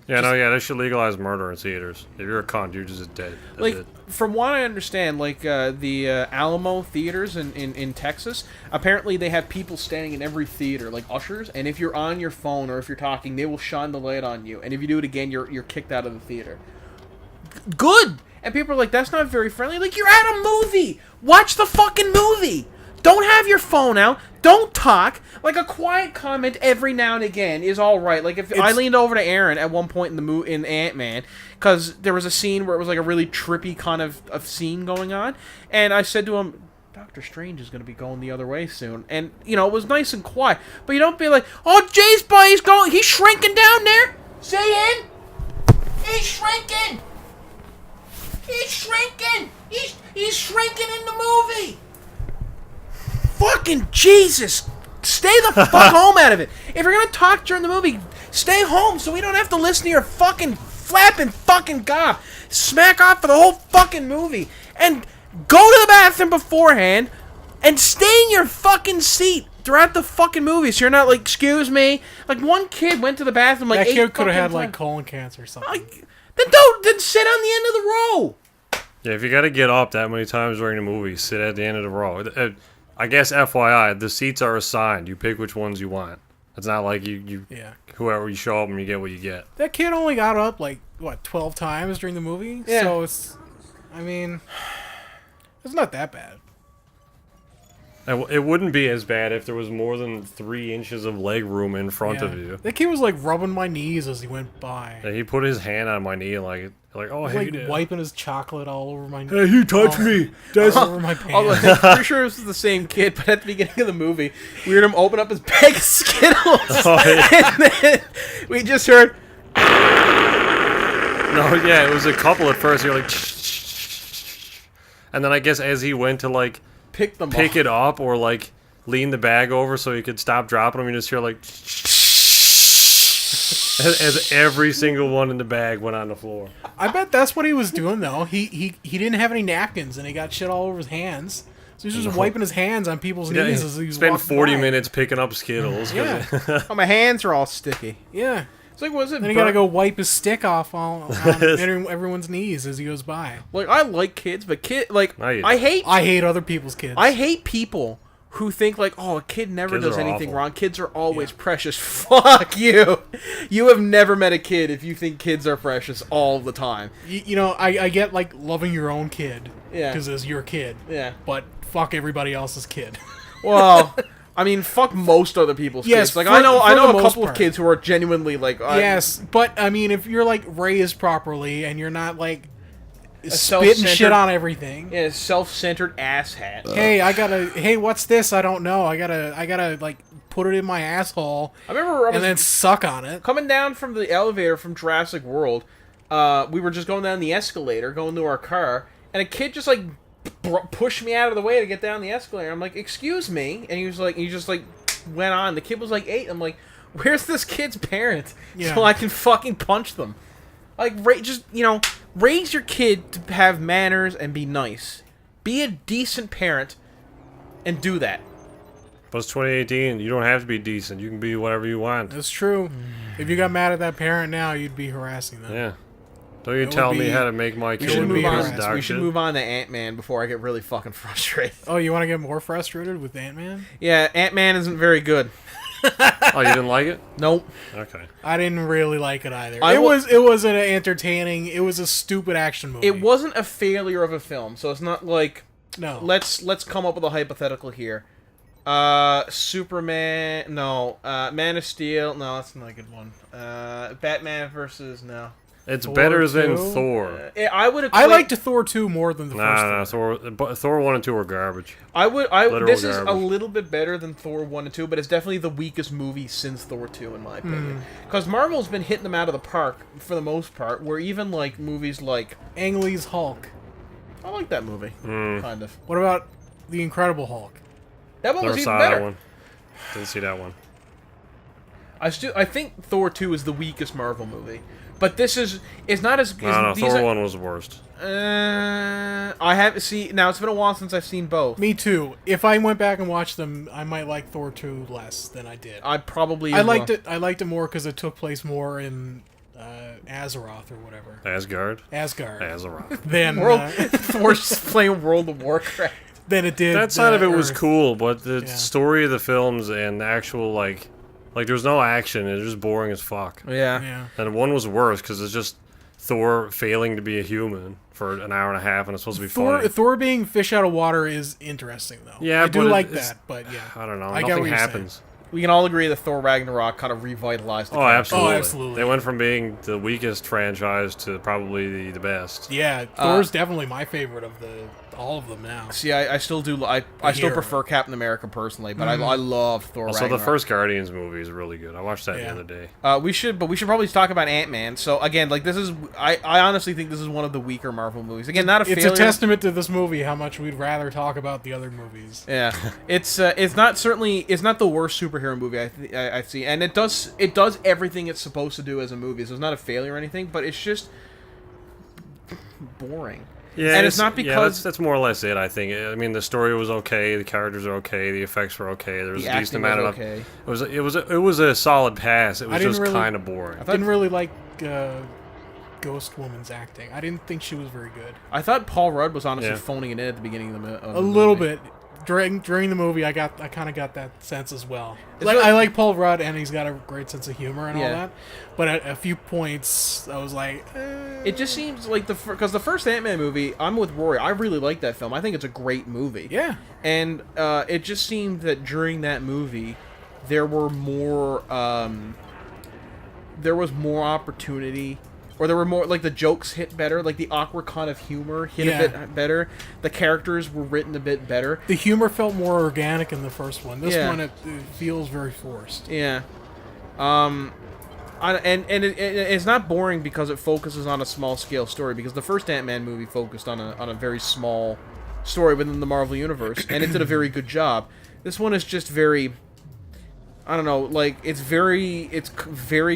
They should legalize murder in theaters. If you're a cunt, you're just dead. That's like, it. from what I understand, like, the Alamo theaters in Texas, apparently they have people standing in every theater, like ushers, and if you're on your phone or if you're talking, they will shine the light on you, and if you do it again, you're kicked out of the theater. Good! And people are like, that's not very friendly. Like, you're at a movie! Watch the fucking movie! Don't have your phone out. Don't talk. Like, a quiet comment every now and again is all right. Like, if I leaned over to Aaron at one point in Ant-Man, because there was a scene where it was like a really trippy kind of scene going on, and I said to him, Doctor Strange is going to be going the other way soon. And, you know, it was nice and quiet. But you don't be like, oh, Jay's boy, he's shrinking down there. Say in. He's shrinking. He's shrinking. He's shrinking in the movie. Fucking Jesus! Stay the fuck home out of it. If you're gonna talk during the movie, stay home so we don't have to listen to your fucking flapping fucking gob. Smack off for the whole fucking movie. And go to the bathroom beforehand and stay in your fucking seat throughout the fucking movie so you're not like, excuse me. Like, one kid went to the bathroom like that 8 kid could have had fucking like times. colon cancer or something. Then sit on the end of the row. Yeah, if you got to get up that many times during the movie, sit at the end of the row. I guess FYI, the seats are assigned. You pick which ones you want. It's not like whoever you show up and you get what you get. That kid only got up like 12 times during the movie. Yeah. So it's not that bad. It wouldn't be as bad if there was more than 3 inches of leg room in front of you. That kid was like rubbing my knees as he went by. And he put his hand on my knee like oh, He was, hey, like Dad. wiping his chocolate all over my knee. Hey, you touched me. All over my Although pants. I'm pretty sure this is the same kid, but at the beginning of the movie, we heard him open up his bag of Skittles, Oh, yeah. and then we just heard, No, yeah, it was a couple at first. You're like, and then I guess as he went to like pick them pick up. it up or like lean the bag over so he could stop dropping them, you just hear like as every single one in the bag went on the floor. I bet that's what he was doing though. He didn't have any napkins and he got shit all over his hands. So he was just wiping his hands on people's knees as he was Spent walking 40 by. minutes picking up Skittles. Yeah, Oh, my hands are all sticky. yeah. It's like, was it? Then he gotta go wipe his stick off on everyone's knees as he goes by. Like, I like kids, but No, you I don't. hate I hate other people's kids. I hate people who think like, oh, a kid never Kids does are anything awful. wrong. Kids are always precious. Fuck you. You have never met a kid if you think kids are precious all the time. You know, I get like loving your own kid. Yeah. Because it's your kid. Yeah. But fuck everybody else's kid. Well, I mean, fuck most other people's Yes, kids. Like, for- I know for the a most couple part. of kids who are genuinely like, Yes, but I mean, if you're like raised properly and you're not like spitting self-centered- shit on everything. yeah, self-centered asshat. Hey, what's this? I don't know. I gotta like put it in my asshole I remember I was and then suck on it. coming down from the elevator from Jurassic World. We were just going down the escalator, going to our car, and a kid just like pushed me out of the way to get down the escalator. I'm like, "Excuse me," and he just like went on. The kid was like 8. I'm like, "Where's this kid's parent Yeah. so I can fucking punch them?" Like, just raise your kid to have manners and be nice. Be a decent parent, and do that. But it's 2018. You don't have to be decent. You can be whatever you want. That's true. If you got mad at that parent now, you'd be harassing them. Yeah. Don't you It tell would me be- how to make my We kid should wouldn't move be on. harassed. dog We should shit. move on to Ant-Man before I get really fucking frustrated. Oh, you want to get more frustrated with Ant-Man? Yeah, Ant-Man isn't very good. Oh, you didn't like it? Nope. Okay. I didn't really like it either. I It wa- was an entertaining. It was a stupid action movie. It wasn't a failure of a film, so it's not like No. let's come up with a hypothetical here. Superman, no. Man of Steel, no, that's not a good one. Batman versus no. It's Thor better than 2? Thor. I would. I liked Thor 2 more than the Nah, first one. Thor 1 and 2 are garbage. Literal This is a garbage. little bit better than Thor 1 and 2, but it's definitely the weakest movie since Thor 2, in my opinion. Because Marvel's been hitting them out of the park for the most part. Where even like movies like Ang Lee's Hulk. I like that movie, kind of. What about The Incredible Hulk? That one Never was even saw better. that one. Didn't see that one. I think Thor 2 is the weakest Marvel movie. But this is not as. No, Thor 1 was the worst. I have now. It's been a while since I've seen both. Me too. If I went back and watched them, I might like Thor 2 less than I did. I probably. I liked it. I liked it more because it took place more in Azeroth or whatever. Asgard. Azeroth. Then Thor's just playing World of Warcraft. Then it did. That side of it was Earth. cool, but the story of the films and the actual like there was no action. It was just boring as fuck. Yeah. And one was worse because it's just Thor failing to be a human for an hour and a half, and it's supposed to be funny. Thor being fish out of water is interesting, though. Yeah, I do like it's, that, but yeah. I don't know. I get Nothing what you're happens. saying. We can all agree that Thor Ragnarok kind of revitalized the character. Absolutely. They went from being the weakest franchise to probably the best. Yeah, Thor's definitely my favorite of all of them now. See, I still do. I still prefer Captain America personally, but I love Thor. Also, Ragnarok. the first Guardians movie is really good. I watched that the other day. We should probably talk about Ant-Man. So again, like this is, I honestly think this is one of the weaker Marvel movies. Again, not a failure. It's a testament to this movie how much we'd rather talk about the other movies. Yeah, it's not the worst superhero movie I see, and it does everything it's supposed to do as a movie. So it's not a failure or anything, but it's just boring. Yeah, and it's not because that's more or less it. I think. I mean, the story was okay, the characters are okay, the effects were okay. There was a decent amount of. Okay. It was a solid pass. It was just kind of boring. I didn't really like Ghost Woman's acting. I didn't think she was very good. I thought Paul Rudd was honestly phoning it in at the beginning of the movie. A little bit. During the movie, I kind of got that sense as well. I like Paul Rudd, and he's got a great sense of humor and all that. But at a few points, I was like, It just seems like because the first Ant-Man movie, I'm with Rory. I really like that film. I think it's a great movie. Yeah. And it just seemed that during that movie, there was more opportunity. Or there were more, like, the jokes hit better, like, the awkward kind of humor hit a bit better. The characters were written a bit better. The humor felt more organic in the first one. This one, it feels very forced. Yeah. And it's not boring because it focuses on a small-scale story, because the first Ant-Man movie focused on a very small story within the Marvel Universe, and it did a very good job. This one is just very... I don't know, like, it's very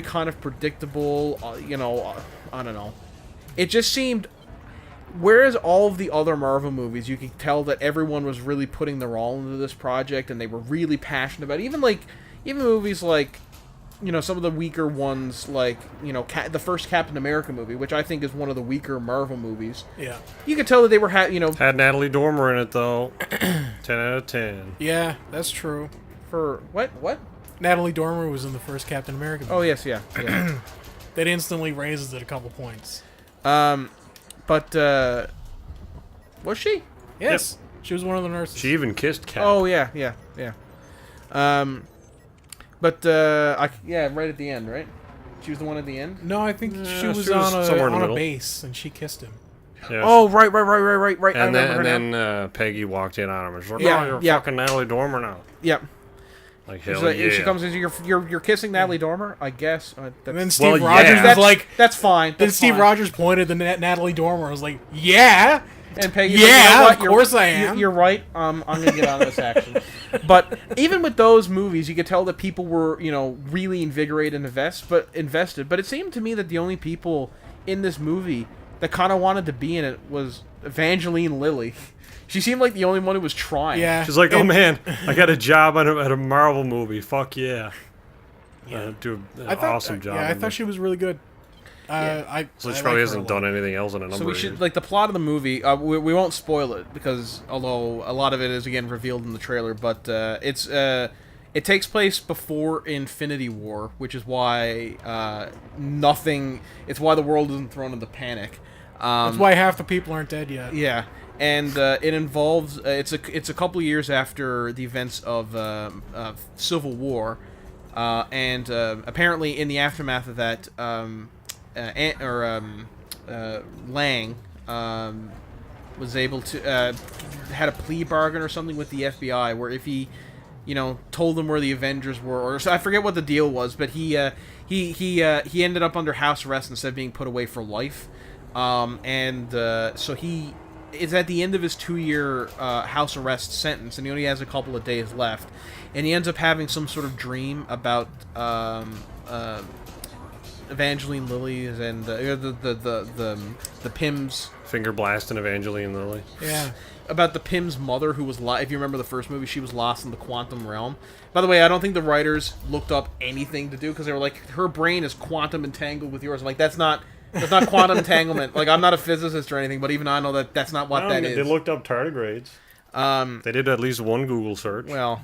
kind of predictable, I don't know. It just seemed, whereas all of the other Marvel movies, you could tell that everyone was really putting their all into this project, and they were really passionate about it. Even movies like, some of the weaker ones, like, the first Captain America movie, which I think is one of the weaker Marvel movies. Yeah. You could tell that they were, Had Natalie Dormer in it, though. 10 out of 10. Yeah, that's true. For, what? Natalie Dormer was in the first Captain America movie. Oh, yes, yeah. That instantly raises it a couple points. But, was she? Yes. Yep. She was one of the nurses. She even kissed Cap. Oh, yeah. Right at the end, right? She was the one at the end? No, I think she was on a base, and she kissed him. Yeah, oh, right. And then Peggy walked in on him and was like, you're fucking Natalie Dormer now. Yep. Like, hell yeah. She comes in, you're kissing Natalie Dormer, I guess. And then Steve Rogers was like... That's fine. Then Steve Rogers pointed to Natalie Dormer and was like, yeah! And Peggy's like, of course I am. You're right. I'm going to get on this action. But even with those movies, you could tell that people were, really invigorated and invested. But it seemed to me that the only people in this movie that kind of wanted to be in it was Evangeline Lilly. She seemed like the only one who was trying. Yeah. She's like, oh man, I got a job at a Marvel movie. Fuck yeah. Do an awesome job. Yeah, I thought she was really good. So she probably hasn't done anything else in a number of years. So we should, like, the plot of the movie, we won't spoil it, because although a lot of it is, again, revealed in the trailer, but it takes place before Infinity War, which is why it's why the world isn't thrown into panic. That's why half the people aren't dead yet. Yeah. And it involves it's a couple of years after the events of Civil War, and apparently in the aftermath of that, Lang was able to had a plea bargain or something with the FBI, where if he told them where the Avengers were, or I forget what the deal was, but he ended up under house arrest instead of being put away for life, so he is at the end of his 2-year house arrest sentence, and he only has a couple of days left, and he ends up having some sort of dream about Evangeline Lilly's and the Pym's Finger blasting Evangeline Lilly. Yeah. about the Pym's mother who was if you remember the first movie, she was lost in the quantum realm. By the way, I don't think the writers looked up anything to do because they were like, her brain is quantum entangled with yours. I'm like, that's not quantum entanglement. Like, I'm not a physicist or anything, but even I know that that's not what that is. They looked up tardigrades. They did at least one Google search. Well,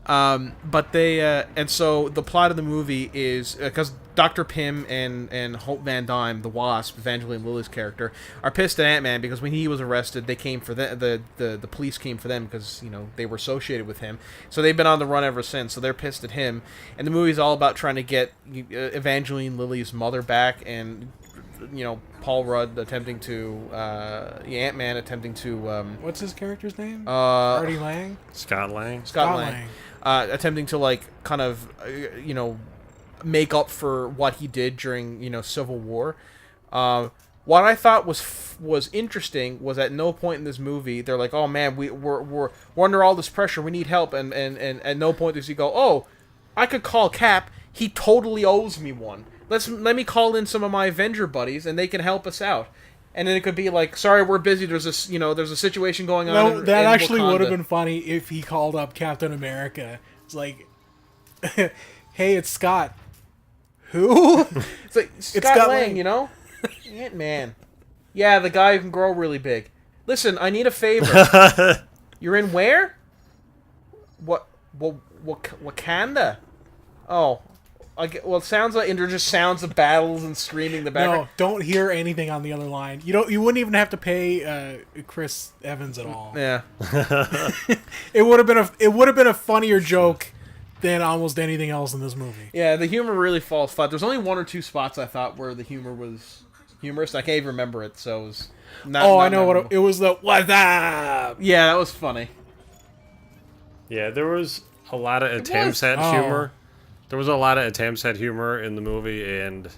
but they and so the plot of the movie is because Dr. Pym and Hope Van Dyne, the Wasp, Evangeline Lilly's character, are pissed at Ant-Man because when he was arrested, they came for the police came for them because they were associated with him. So they've been on the run ever since. So they're pissed at him, and the movie's all about trying to get Evangeline Lilly's mother back, and Paul Rudd attempting to Ant-Man attempting to what's his character's name? Artie Lang. Scott Lang. Scott Lang. Attempting to kind of make up for what he did during Civil War. What I thought was interesting was at no point in this movie they're like, oh man, we're under all this pressure, we need help, and at no point does he go, oh, I could call Cap, he totally owes me one. Let me call in some of my Avenger buddies and they can help us out. And then it could be like, sorry, we're busy. There's a situation going on. No, that actually Wakanda. would have been funny if he called up Captain America. It's like, hey, it's Scott. Who? It's like Scott Lang, Ant-Man. Yeah, the guy who can grow really big. Listen, I need a favor. You're in where? What Wakanda? Oh. Well, it sounds like there just sounds of battles and screaming in the background. No, don't hear anything on the other line. You wouldn't even have to pay Chris Evans at all. Yeah. It would have been a funnier joke than almost anything else in this movie. Yeah, the humor really falls flat. There's only one or two spots I thought where the humor was humorous. I can't even remember it, so it was not. Oh, not I know memorable. it was. The what's up? Yeah, that was funny. Yeah, there was a lot of attempts at humor. There was a lot of attempts at humor in the movie, and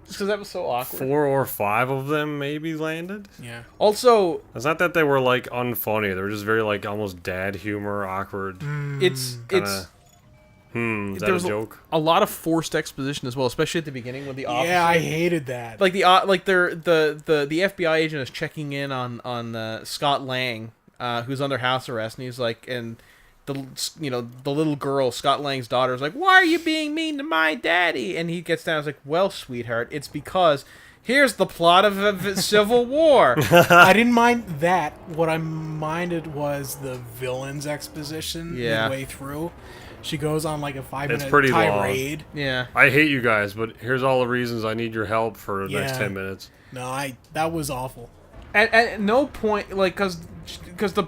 because that was so awkward. 4 or 5 of them maybe landed. Yeah. Also, it's not that they were unfunny. They were just very almost dad humor, awkward. It's is that a joke? A lot of forced exposition as well, especially at the beginning with the officer. Yeah, I hated that. Like the FBI agent is checking in on Scott Lang, who's under house arrest, and he's like, and the little girl, Scott Lang's daughter, is like, why are you being mean to my daddy? And he gets down and is like, well, sweetheart, it's because here's the plot of Civil War. I didn't mind that. What I minded was the villain's exposition midway through. She goes on a 5-minute tirade. Long. Yeah. I hate you guys, but here's all the reasons I need your help for the next 10 minutes. No, that was awful. At no point, because the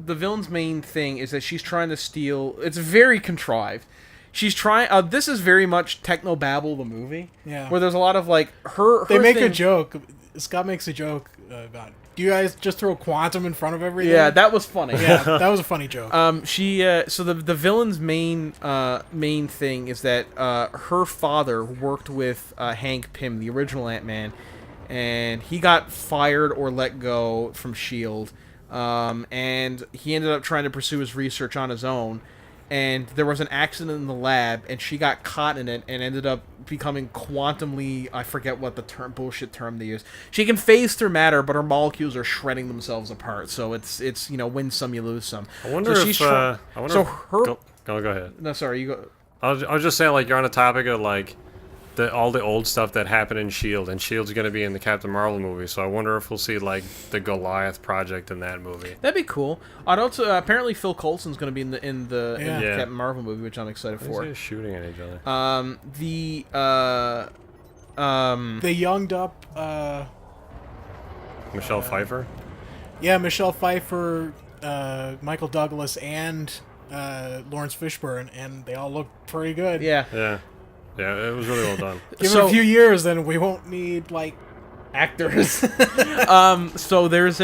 villain's main thing is that she's trying to steal. It's very contrived. She's trying. This is very much Technobabble the movie. Yeah. Where there's a lot of her. They make a joke. Scott makes a joke about, do you guys just throw quantum in front of everything? Yeah, that was funny. Yeah, that was a funny joke. So the villain's main thing is that her father worked with Hank Pym, the original Ant-Man, and he got fired or let go from S.H.I.E.L.D., and he ended up trying to pursue his research on his own, and there was an accident in the lab, and she got caught in it and ended up becoming quantumly, I forget what the bullshit term they use. She can phase through matter, but her molecules are shredding themselves apart, so it's win some, you lose some. I wonder go ahead. No, sorry, you go. I was just saying, you're on a topic of, all the old stuff that happened in S.H.I.E.L.D., and S.H.I.E.L.D.'s going to be in the Captain Marvel movie, so I wonder if we'll see, the Goliath project in that movie. That'd be cool. I'd also, apparently Phil Coulson's going to be in the Captain Marvel movie, which I'm excited for. They're shooting at each other. They younged up... Michelle Pfeiffer? Yeah, Michelle Pfeiffer, Michael Douglas, and Lawrence Fishburne, and they all look pretty good. Yeah. Yeah. Yeah, it was really well done. Give it a few years, then we won't need, actors. So there's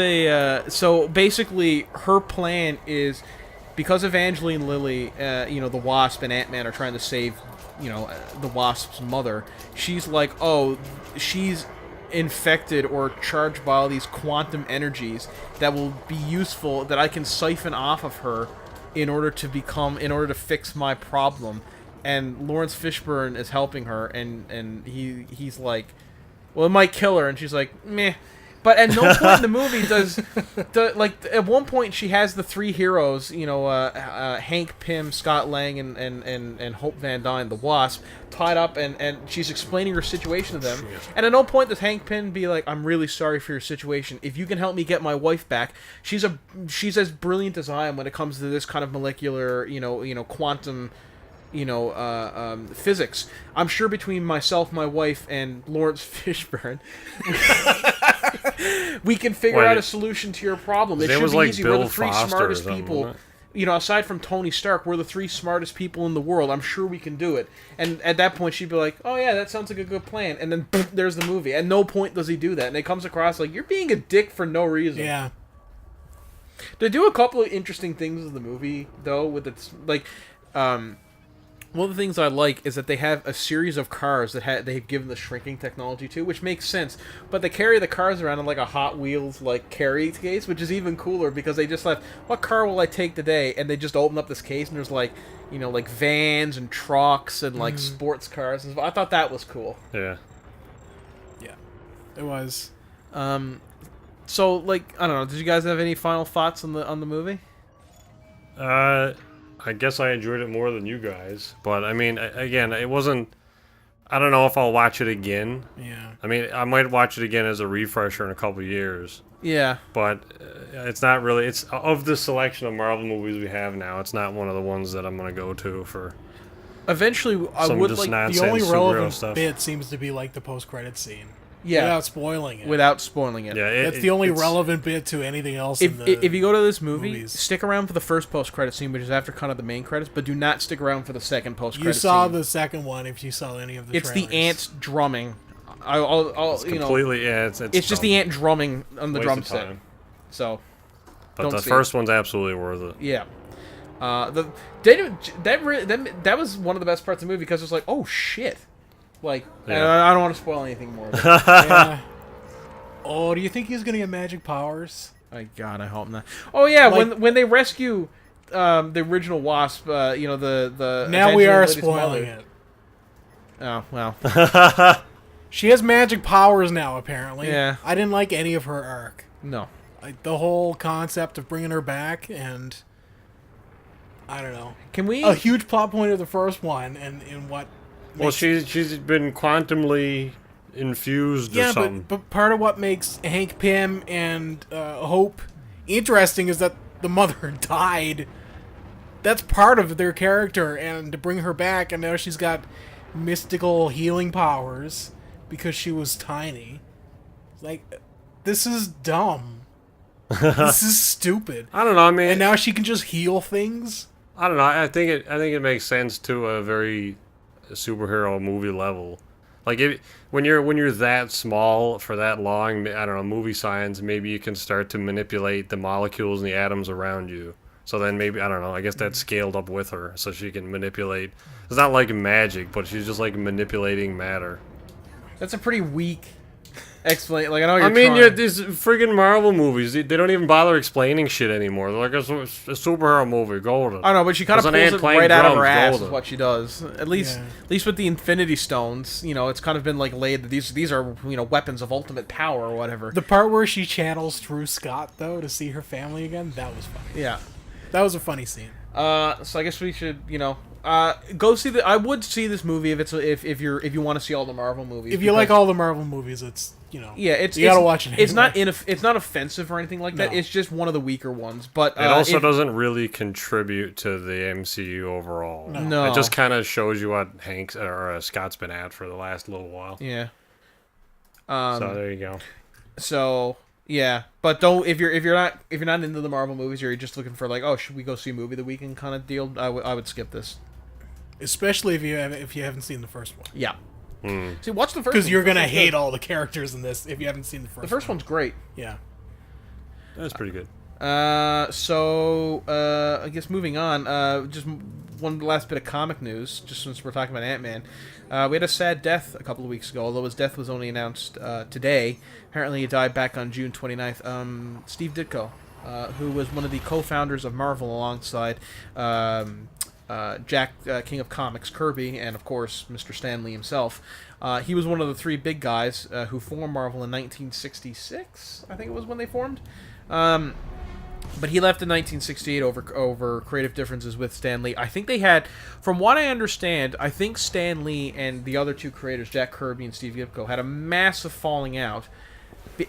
so basically her plan is, because Evangeline Lilly, the Wasp and Ant-Man are trying to save, the Wasp's mother, she's like, oh, she's infected or charged by all these quantum energies that will be useful, that I can siphon off of her in order to fix my problem. and Lawrence Fishburne is helping her, and he's like, well, it might kill her, and she's like, meh. But at no point in the movie does like at one point she has the three heroes, Hank Pym, Scott Lang, and Hope Van Dyne, the Wasp, tied up, and she's explaining her situation to them. And at no point does Hank Pym be like, "I'm really sorry for your situation. If you can help me get my wife back," she's as brilliant as I am when it comes to this kind of molecular, quantum. Physics. I'm sure between myself, my wife, and Lawrence Fishburne, we can figure out a solution to your problem. It should be easy. We're the three smartest people. Aside from Tony Stark, we're the three smartest people in the world. I'm sure we can do it. And at that point, she'd be like, "Oh yeah, that sounds like a good plan." And then there's the movie. At no point does he do that, and it comes across like you're being a dick for no reason. Yeah. They do a couple of interesting things in the movie, though. With its one of the things I like is that they have a series of cars that they've given the shrinking technology to, which makes sense. But they carry the cars around in like a Hot Wheels carry case, which is even cooler because they just left, what car will I take today? And they just open up this case and there's like vans and trucks and sports cars. And I thought that was cool. Yeah. Yeah, it was. So I don't know. Did you guys have any final thoughts on the movie? I guess I enjoyed it more than you guys, but I mean, again, it wasn't. I don't know if I'll watch it again. Yeah. I mean, I might watch it again as a refresher in a couple years. Yeah. But it's not really. It's of the selection of Marvel movies we have now. It's not one of the ones that I'm gonna go to for. Eventually, I would like the only relevant bit seems to be like the post-credit scene. Yeah. Without spoiling it. Yeah, that's the only relevant bit to anything else. If you go to this movie, movies. Stick around for the first post-credit scene, which is after kind of the main credits, but do not stick around for the second post-credit scene. You saw the second one if you saw any of the It's trailers. the ants drumming. It's completely, it's just the ant drumming on the drum set. So, but the first one's absolutely worth it. Yeah. That was one of the best parts of the movie because it's like, oh shit. I don't want to spoil anything more. Yeah. Oh, do you think he's gonna get magic powers? God, I hope not. Oh yeah, when they rescue the original Wasp, the now we are spoiling it. Oh well. She has magic powers now, apparently. Yeah. I didn't like any of her arc. No. The whole concept of bringing her back, and I don't know. Can we? A huge plot point of the first one, and in what. Well, she's been quantumly infused or something. Yeah, but part of what makes Hank Pym and Hope interesting is that the mother died. That's part of their character, and to bring her back, and now she's got mystical healing powers because she was tiny. This is dumb. This is stupid. I don't know. I mean, and now she can just heal things. I don't know. I think it makes sense to a very superhero movie level. When you're that small for that long, I don't know, movie science, maybe you can start to manipulate the molecules and the atoms around you. So then maybe, I don't know, I guess that's scaled up with her so she can manipulate. It's not like magic, but she's just manipulating matter. That's a pretty weak explanation. I know you're trying. These friggin' Marvel movies, they don't even bother explaining shit anymore. They're like a superhero movie, golden. I know, but she kind of pulls it right out of her ass is what she does. At least with the Infinity Stones, it's kind of been laid that these are weapons of ultimate power or whatever. The part where she channels through Scott though to see her family again, that was funny. Yeah, that was a funny scene. So I guess we should go see I would see this movie if you want to see all the Marvel movies. If you like all the Marvel movies, it's you gotta watch it. Anyway. It's not offensive or anything like that. It's just one of the weaker ones. But it also doesn't really contribute to the MCU overall. No. It just kind of shows you what Hank's or Scott's been at for the last little while. Yeah. So there you go. So yeah, but don't if you're not into the Marvel movies, or you're just looking for should we go see a movie the weekend kind of deal, I would skip this. Especially if you haven't seen the first one. Yeah. See, watch the first one. Because you're going to hate all the characters in this if you haven't seen the first one. The first one's great. Yeah. That's pretty good. So I guess moving on, just one last bit of comic news, just since we're talking about Ant-Man. We had a sad death a couple of weeks ago, although his death was only announced today. Apparently he died back on June 29th. Steve Ditko, who was one of the co-founders of Marvel alongside Jack King of Comics Kirby, and of course Mr. Stan Lee himself. He was one of the three big guys who formed Marvel in 1966. I think it was when they formed. But he left in 1968 over creative differences with Stan Lee. I think they had, from what I understand, I think Stan Lee and the other two creators, Jack Kirby and Steve Ditko, had a massive falling out.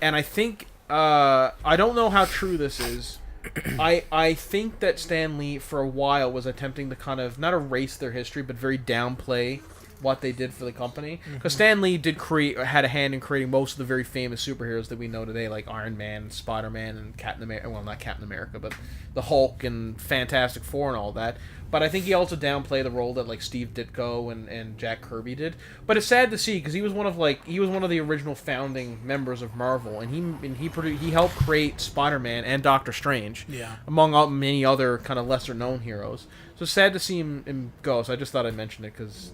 And I think, I don't know how true this is. I think that Stan Lee, for a while, was attempting to kind of, not erase their history, but very downplay what they did for the company. Because Stan Lee had a hand in creating most of the very famous superheroes that we know today, like Iron Man, Spider-Man, and Captain America. Well, not Captain America, but the Hulk and Fantastic Four and all that. But I think he also downplayed the role that like Steve Ditko and Jack Kirby did. But it's sad to see because he was one of the original founding members of Marvel, and he helped create Spider-Man and Doctor Strange, among many other kind of lesser known heroes. So it's sad to see him go. So I just thought I'd mention it because.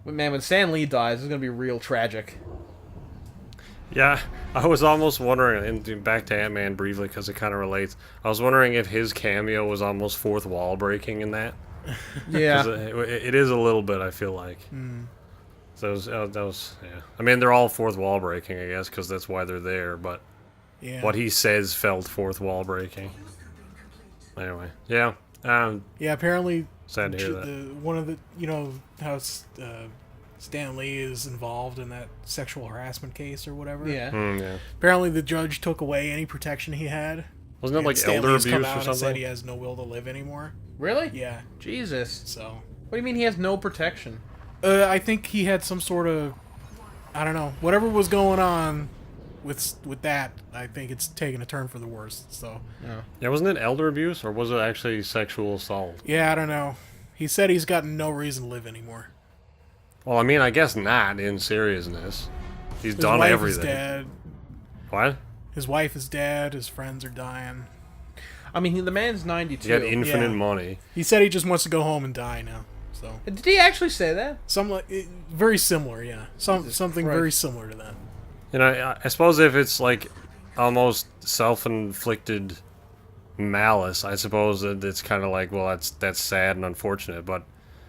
Man, when Stan Lee dies, it's going to be real tragic. Yeah, I was almost wondering, and back to Ant-Man briefly because it kind of relates, I was wondering if his cameo was almost fourth wall breaking in that. Yeah. It is a little bit, I feel like. So that was, yeah. I mean, they're all fourth wall breaking, I guess, because that's why they're there, but what he says felt fourth wall breaking. Anyway, yeah. Apparently... Sad to hear that. One of the, you know, how Stan Lee is involved in that sexual harassment case or whatever. Yeah. Apparently, the judge took away any protection he had. Wasn't that like Stan elder Lee's abuse come or out something? And said he has no will to live anymore. Really? Yeah. Jesus. So. What do you mean he has no protection? I think he had some sort of, I don't know, whatever was going on with that. I think it's taken a turn for the worse. So. Yeah, wasn't it elder abuse or was it actually sexual assault? Yeah, I don't know. He said he's got no reason to live anymore. Well, I mean, I guess not in seriousness. He's His done wife everything. Is dead. What? His wife is dead. His friends are dying. I mean, the man's 92. He had infinite money. He said he just wants to go home and die now. So. Did he actually say that? Very similar, yeah. Something Christ. very similar to that. You know, I suppose if it's like almost self-inflicted malice, I suppose that it's kind of like, well, that's sad and unfortunate. But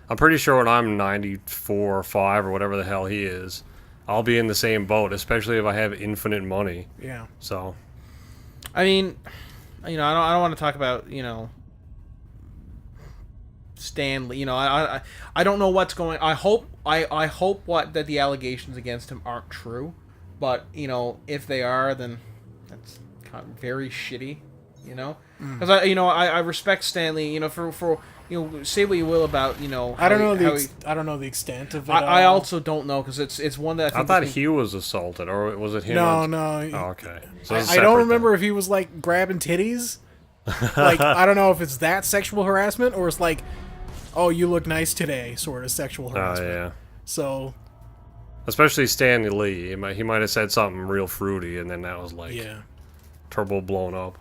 I'm pretty sure when I'm 94 or 5 or whatever the hell he is, I'll be in the same boat, especially if I have infinite money. Yeah. So. I mean, you know, I don't want to talk about, you know, Stanley. You know, I don't know what's going. I hope that the allegations against him aren't true, but you know, if they are, then that's kind of very shitty. You know, because I respect Stanley. You know, for you know, say what you will about, you know. I don't know the extent of it. I also don't know because it's one that I thought he was assaulted, or was it him? No. Oh, okay. So I don't remember if he was like grabbing titties. Like I don't know if it's that sexual harassment or it's like, oh, you look nice today, sort of sexual harassment. Oh yeah. So. Especially Stanley Lee, he might have said something real fruity, and then that was like, turbo blown up.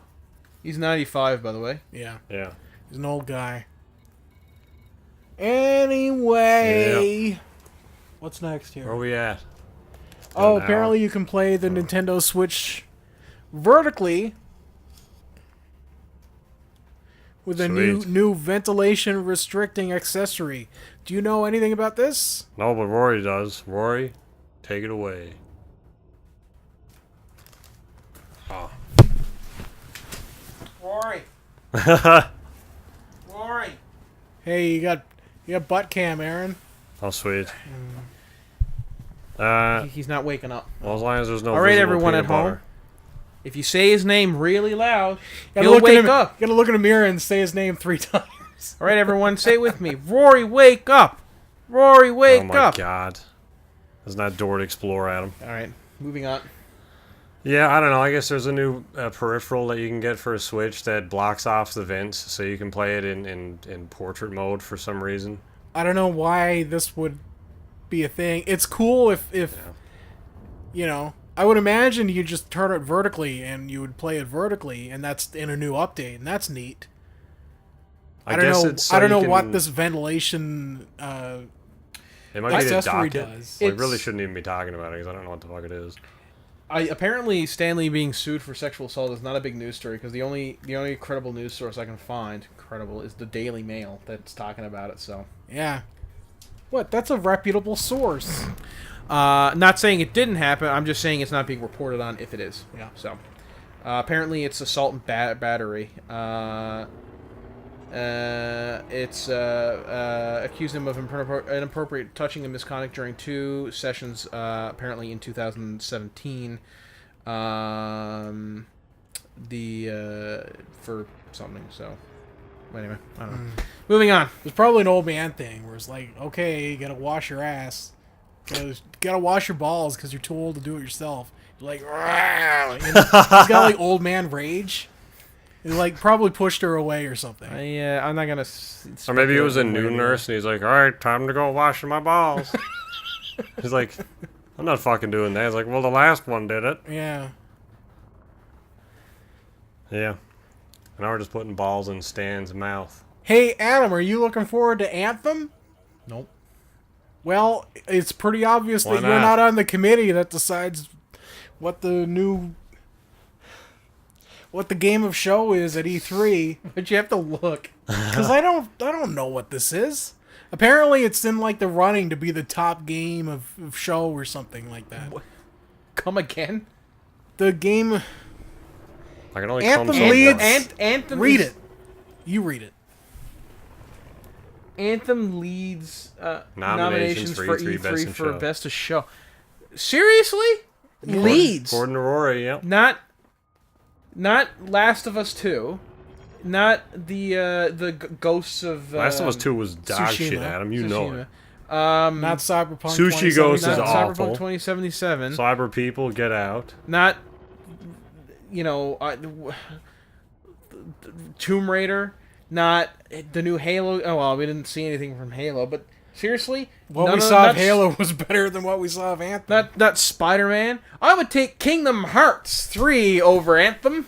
He's 95, by the way. Yeah. Yeah. He's an old guy. Anyway, what's next here? Where are we at? Oh, apparently you can play the Nintendo Switch vertically with a new ventilation restricting accessory. Do you know anything about this? No, but Rory does. Rory, take it away. Oh. Rory. Rory. Hey, you got butt cam, Aaron. Oh, sweet. He's not waking up. Well, as long as there's no. All right, visible everyone peanut at home. butter. If you say his name really loud, He'll he'll wake up. You gotta look in a mirror and say his name 3 times. All right, everyone, say it with me. Rory, wake up. Rory, wake up. Oh my God. Doesn't that door to explore, Adam? All right, moving on. Yeah, I don't know. I guess there's a new peripheral that you can get for a Switch that blocks off the vents, so you can play it in portrait mode for some reason. I don't know why this would be a thing. It's cool if you know. I would imagine you just turn it vertically and you would play it vertically, and that's in a new update, and that's neat. I don't know what this ventilation it might be the accessory docket. does. We really shouldn't even be talking about it because I don't know what the fuck it is. Apparently Stanley being sued for sexual assault is not a big news story because the only credible news source I can find is the Daily Mail that's talking about it. So Yeah. What? That's a reputable source. not saying it didn't happen. I'm just saying it's not being reported on if it is. Yeah. So apparently it's assault and battery. It's accused him of inappropriate touching and misconduct during 2 sessions, apparently in 2017. For something. So, anyway, I don't know. Moving on. It's probably an old man thing where it's like, okay, you gotta wash your ass. Gotta wash your balls because you're too old to do it yourself. You're like, and he's got like old man rage. He like probably pushed her away or something. Yeah, I'm not gonna. Or maybe it was a new nurse, and he's like, "All right, time to go washing my balls." He's like, "I'm not fucking doing that." He's like, "Well, the last one did it." Yeah. Yeah. And now we're just putting balls in Stan's mouth. Hey, Adam, are you looking forward to Anthem? Nope. Well, it's pretty obvious Why that you're not on the committee that decides what the game of show is at E3. But you have to look. Because I don't know what this is. Apparently, it's in like the running to be the top game of show or something like that. What? Come again? The game. I can only Anthem come so leads. once. Anthem. Read it. You read it. Anthem leads Nominations for E3 Best in for Show. Best of Show. Seriously? Yeah. Leads. According to Rory, yep. Not Last of Us 2. Not the Ghosts of Last of Us 2 was dog shit, Tsushima. Adam. You know it. Not Cyberpunk. Sushi Ghost is Not 2077. awful. Cyberpunk 2077. Cyber people, get out. Not, Tomb Raider. Not the new Halo. Oh, well, we didn't see anything from Halo, but seriously? What we saw of Halo was better than what we saw of Anthem. Not Spider-Man. I would take Kingdom Hearts 3 over Anthem,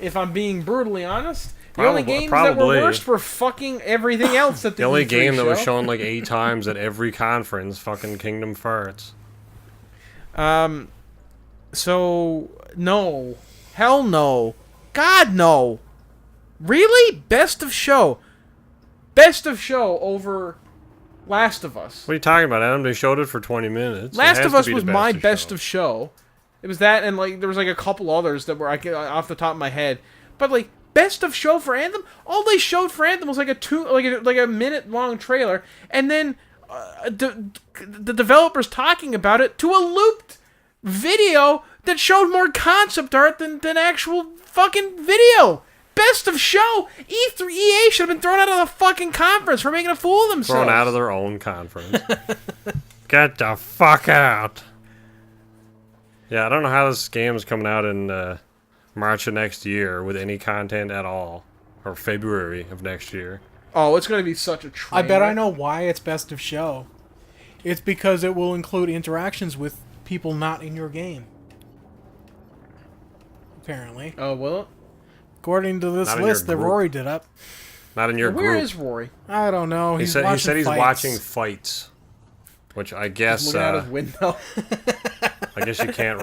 if I'm being brutally honest. The only games that were worst were fucking everything else at the The only E3 game that was show. shown like 8 times at every conference, fucking Kingdom Hearts. So, no. Hell no. God, no. Really? Best of show. Best of show over Last of Us. What are you talking about, Adam? They showed it for 20 minutes. Last of Us was my best of show. It was that, and like there was like a couple others that were off the top of my head. But like best of show for Anthem, all they showed for Anthem was like a minute long trailer, and then the developers talking about it to a looped video that showed more concept art than actual fucking video. Best of show. EA should have been thrown out of the fucking conference for making a fool of themselves. Thrown out of their own conference. Get the fuck out. Yeah, I don't know how this game is coming out in March of next year with any content at all. Or February of next year. Oh, it's going to be such a train I bet wreck. I know why it's best of show. It's because it will include interactions with people not in your game. Apparently. Oh, will it? According to this Not in your list that group. Rory did up. Not in your Where group. is Rory? I don't know. He said he's fights. watching fights. Which I guess Looking out his window. I guess you can't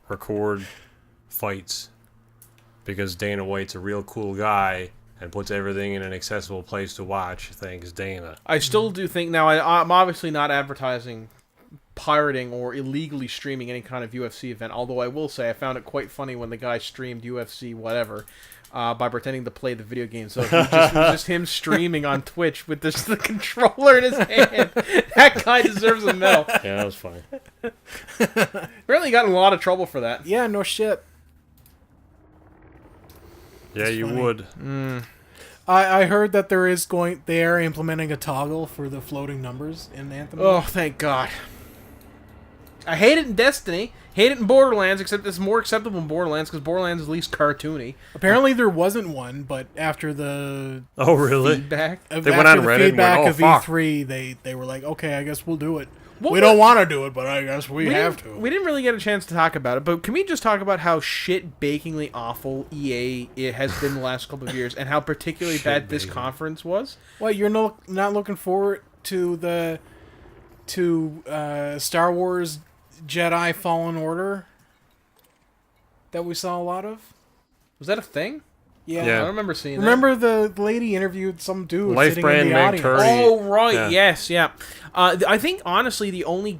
record fights because Dana White's a real cool guy and puts everything in an accessible place to watch. Thanks, Dana. I still do think now. I'm obviously not advertising pirating or illegally streaming any kind of UFC event. Although I will say I found it quite funny when the guy streamed UFC whatever by pretending to play the video game. So it was just him streaming on Twitch with the controller in his hand. That guy deserves a medal. Yeah, that was funny. Apparently, got in a lot of trouble for that. Yeah, no shit. Yeah, That's you funny. would. I heard that they are implementing a toggle for the floating numbers in Anthem. Oh, thank God. I hate it in Destiny. Hate it in Borderlands, except it's more acceptable in Borderlands because Borderlands is at least cartoony. Apparently there wasn't one, but after the Oh, really? Feedback. They went on Reddit and went, feedback "Oh, of fuck." E3, they were like, okay, I guess we'll do it. What we was- don't want to do it, but I guess we have didn't- to. We didn't really get a chance to talk about it, but can we just talk about how shit-bakingly awful EA it has been the last couple of years, and how particularly bad this Shit-baking. conference was? What, you're not looking forward to Star Wars Jedi Fallen Order? that we saw a lot of. Was that a thing? Yeah. I Yeah. don't remember seeing Remember the lady interviewed some dude Life sitting brand in the Meg audience. Turner. Oh right, Yeah. yes, yeah. I think honestly, the only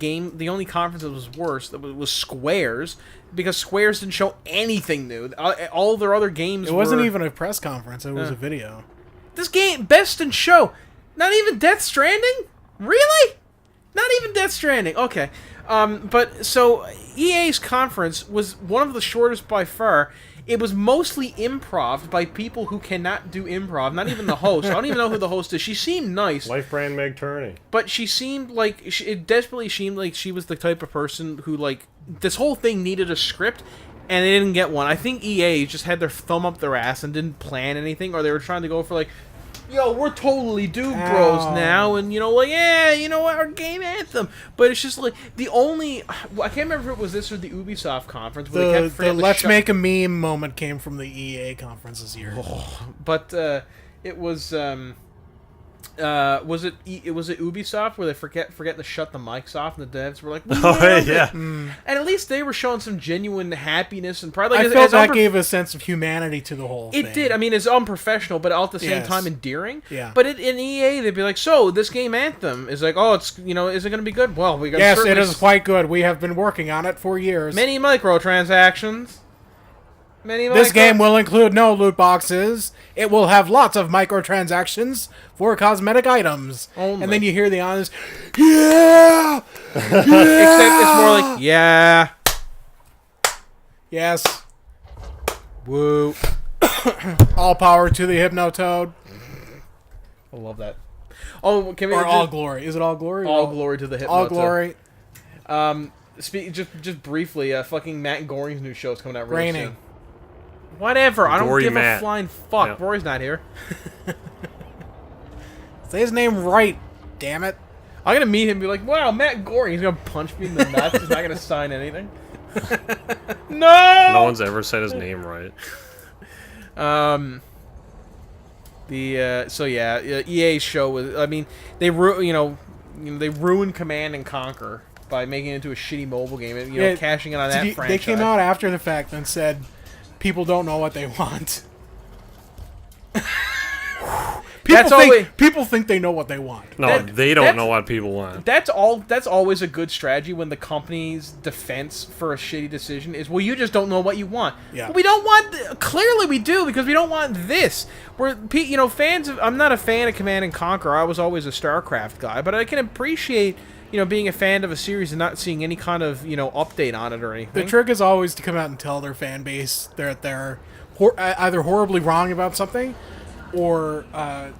conference that was worse was Square's, because Square's didn't show anything new. All their other games. It wasn't were, even a press conference. It was a video. This game best in show. Not even Death Stranding. Really? Not even Death Stranding. Okay. But so EA's conference was one of the shortest by far. It was mostly improv by people who cannot do improv. Not even the host. I don't even know who the host is. She seemed nice, Life brand Meg Turney. but she seemed like it desperately seemed like she was the type of person who like this whole thing needed a script, and they didn't get one. I think EA just had their thumb up their ass and didn't plan anything, or they were trying to go for like, yo, we're totally dude bros Ow. now, and like, yeah, you know what, our game Anthem. But it's just like the only, I can't remember if it was this or the Ubisoft conference where they The kept forgetting to let's shut- make a meme moment came from the EA conference this year. But it was was it Ubisoft where they forget to shut the mics off, and the devs were like, we Oh, nailed it. yeah. And at least they were showing some genuine happiness and pride. Like, I as- felt as that unprof- gave a sense of humanity to the whole thing. It did. I mean, it's unprofessional, but all at the same Yes. time endearing. Yeah. But in EA, they'd be like, "So this game Anthem is like, oh, it's is it going to be good? Well, we got Yes, it is quite good. We have been working on it for years. many microtransactions. This game will include no loot boxes. It will have lots of microtransactions for cosmetic items." Only. And then you hear the honest, yeah! Except it's more like, yeah, Yes. woo. All power to the Hypnotoad. I love that. Oh, can we Or just, all glory. Is it all glory? all glory to the Hypnotoad. All glory. Just briefly, fucking Matt Goring's new show is coming out really Raining. soon. Whatever, I don't Gory give Matt. a flying fuck. Yeah. Rory's not here. Say his name right, damn it. I'm gonna meet him and be like, wow, Matt Goring. He's gonna punch me in the nuts. He's not gonna sign anything. No! No one's ever said his name right. EA's show was. I mean, they they ruined Command and Conquer by making it into a shitty mobile game. And, Yeah, cashing in on that franchise. They came out after the fact and said, people don't know what they want. That's always. People think they know what they want. No, they don't know what people want. That's always a good strategy when the company's defense for a shitty decision is, well, you just don't know what you want. Yeah. But we don't want. Clearly, we do, because we don't want this. We're fans of. I'm not a fan of Command and Conquer. I was always a StarCraft guy, but I can appreciate being a fan of a series and not seeing any kind of update on it or anything. The trick is always to come out and tell their fan base they're either horribly wrong about something, or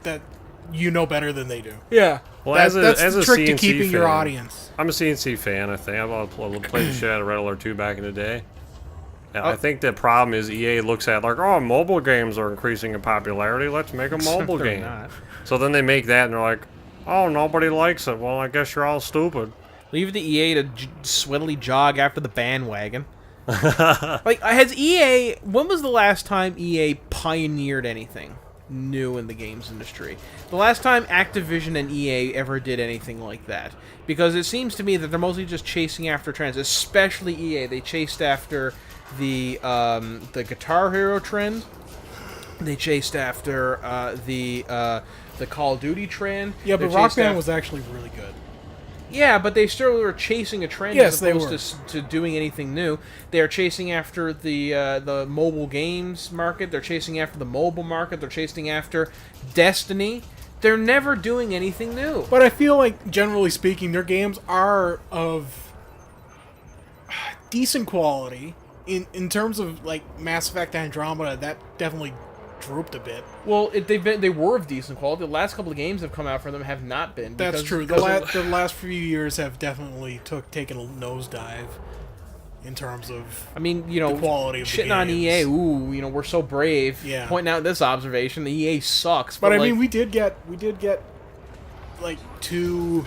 that you know better than they do. Yeah. Well, That's as the a trick CNC to keeping your fan, audience. I'm a CNC fan, I think. I've played the shit out of Red Alert 2 back in the day. And I think the problem is EA looks at, like, oh, mobile games are increasing in popularity. Let's make a mobile They're game. not. So then they make that, and they're like, oh, nobody likes it. Well, I guess you're all stupid. Leave the EA to swiftly jog after the bandwagon. Like, has EA... When was the last time EA pioneered anything new in the games industry? The last time Activision and EA ever did anything like that? Because it seems to me that they're mostly just chasing after trends, especially EA. They chased after the Guitar Hero trend. They chased after the Call of Duty trend. Yeah, They but Rock chased Band was actually really good. Yeah, but they still were chasing a trend Yes, as they opposed to doing anything new. They are chasing after the mobile games market. They're chasing after the mobile market. They're chasing after Destiny. They're never doing anything new. But I feel like, generally speaking, their games are of decent quality. In terms of, like, Mass Effect Andromeda, that definitely drooped a bit. Well, they were of decent quality. The last couple of games that have come out for them have not been. That's true. The last few years have definitely taken a nosedive in terms of I mean, the quality of the shitting on EA. games. Ooh, we're so brave. Yeah. Pointing out this observation, the EA sucks. But I like, mean, we did get like 2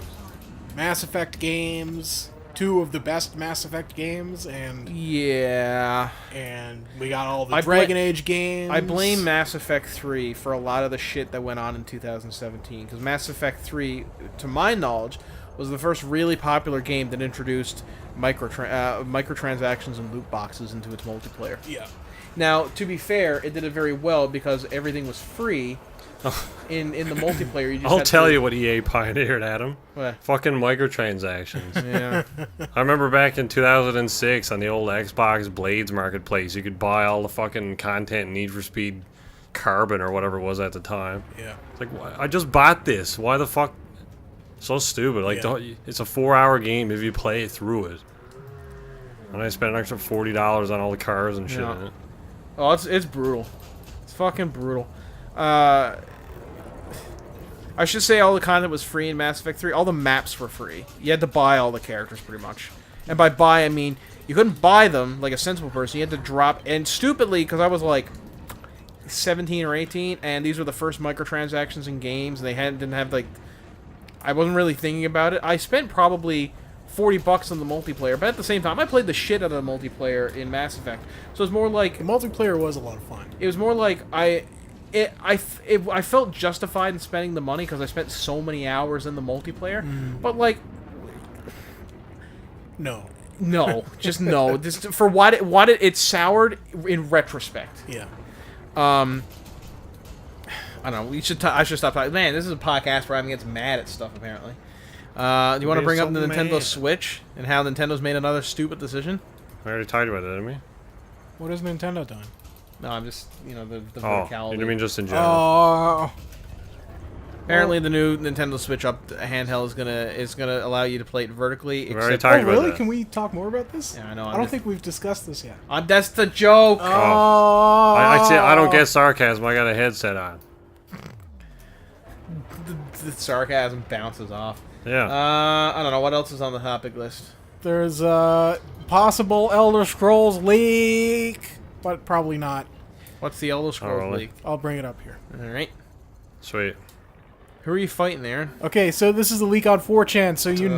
Mass Effect games, 2 of the best Mass Effect games, and yeah. we got all the I Dragon Age games. I blame Mass Effect 3 for a lot of the shit that went on in 2017, because Mass Effect 3, to my knowledge, was the first really popular game that introduced microtransactions and loot boxes into its multiplayer. Yeah. Now, to be fair, it did it very well because everything was free. In the multiplayer, you just I'll tell you what EA pioneered, Adam. What? Fucking microtransactions. Yeah. I remember back in 2006 on the old Xbox Blades Marketplace, you could buy all the fucking content in Need for Speed Carbon or whatever it was at the time. Yeah. It's like, I just bought this. Why the fuck? So stupid. Like, it's a 4-hour game if you play it through it. And I spent an extra $40 on all the cars and shit in it. Oh, it's brutal. It's fucking brutal. I should say all the content was free in Mass Effect 3. All the maps were free. You had to buy all the characters, pretty much. And by buy, I mean, you couldn't buy them like a sensible person. You had to drop... And stupidly, because I was like 17 or 18, and these were the first microtransactions in games, and they didn't have, like... I wasn't really thinking about it. I spent probably $40 on the multiplayer, but at the same time, I played the shit out of the multiplayer in Mass Effect. So it's more like... The multiplayer was a lot of fun. It was more like I felt justified in spending the money because I spent so many hours in the multiplayer. But like, no, just no. This, for what it soured in retrospect. Yeah. I don't know. I should stop talking. Man, this is a podcast where I'm gets mad at stuff. Apparently. Do you want to bring up the Nintendo Switch and how Nintendo's made another stupid decision? I already talked about it, didn't we? What has Nintendo done? No, I'm just, the Oh, verticality. you mean just in general? Oh. Apparently, the new Nintendo Switch handheld is gonna allow you to play it vertically. We already Except, talked about Really? that. Can we talk more about this? Yeah, I know. I don't think we've discussed this yet. That's the joke. Oh. I don't get sarcasm. I got a headset on. The sarcasm bounces off. Yeah. I don't know what else is on the topic list. There's a possible Elder Scrolls leak, but probably not. What's the Elder Scrolls really? leak? I'll bring it up here. All right. Sweet. Who are you fighting there? Okay, so this is a leak on 4chan, so you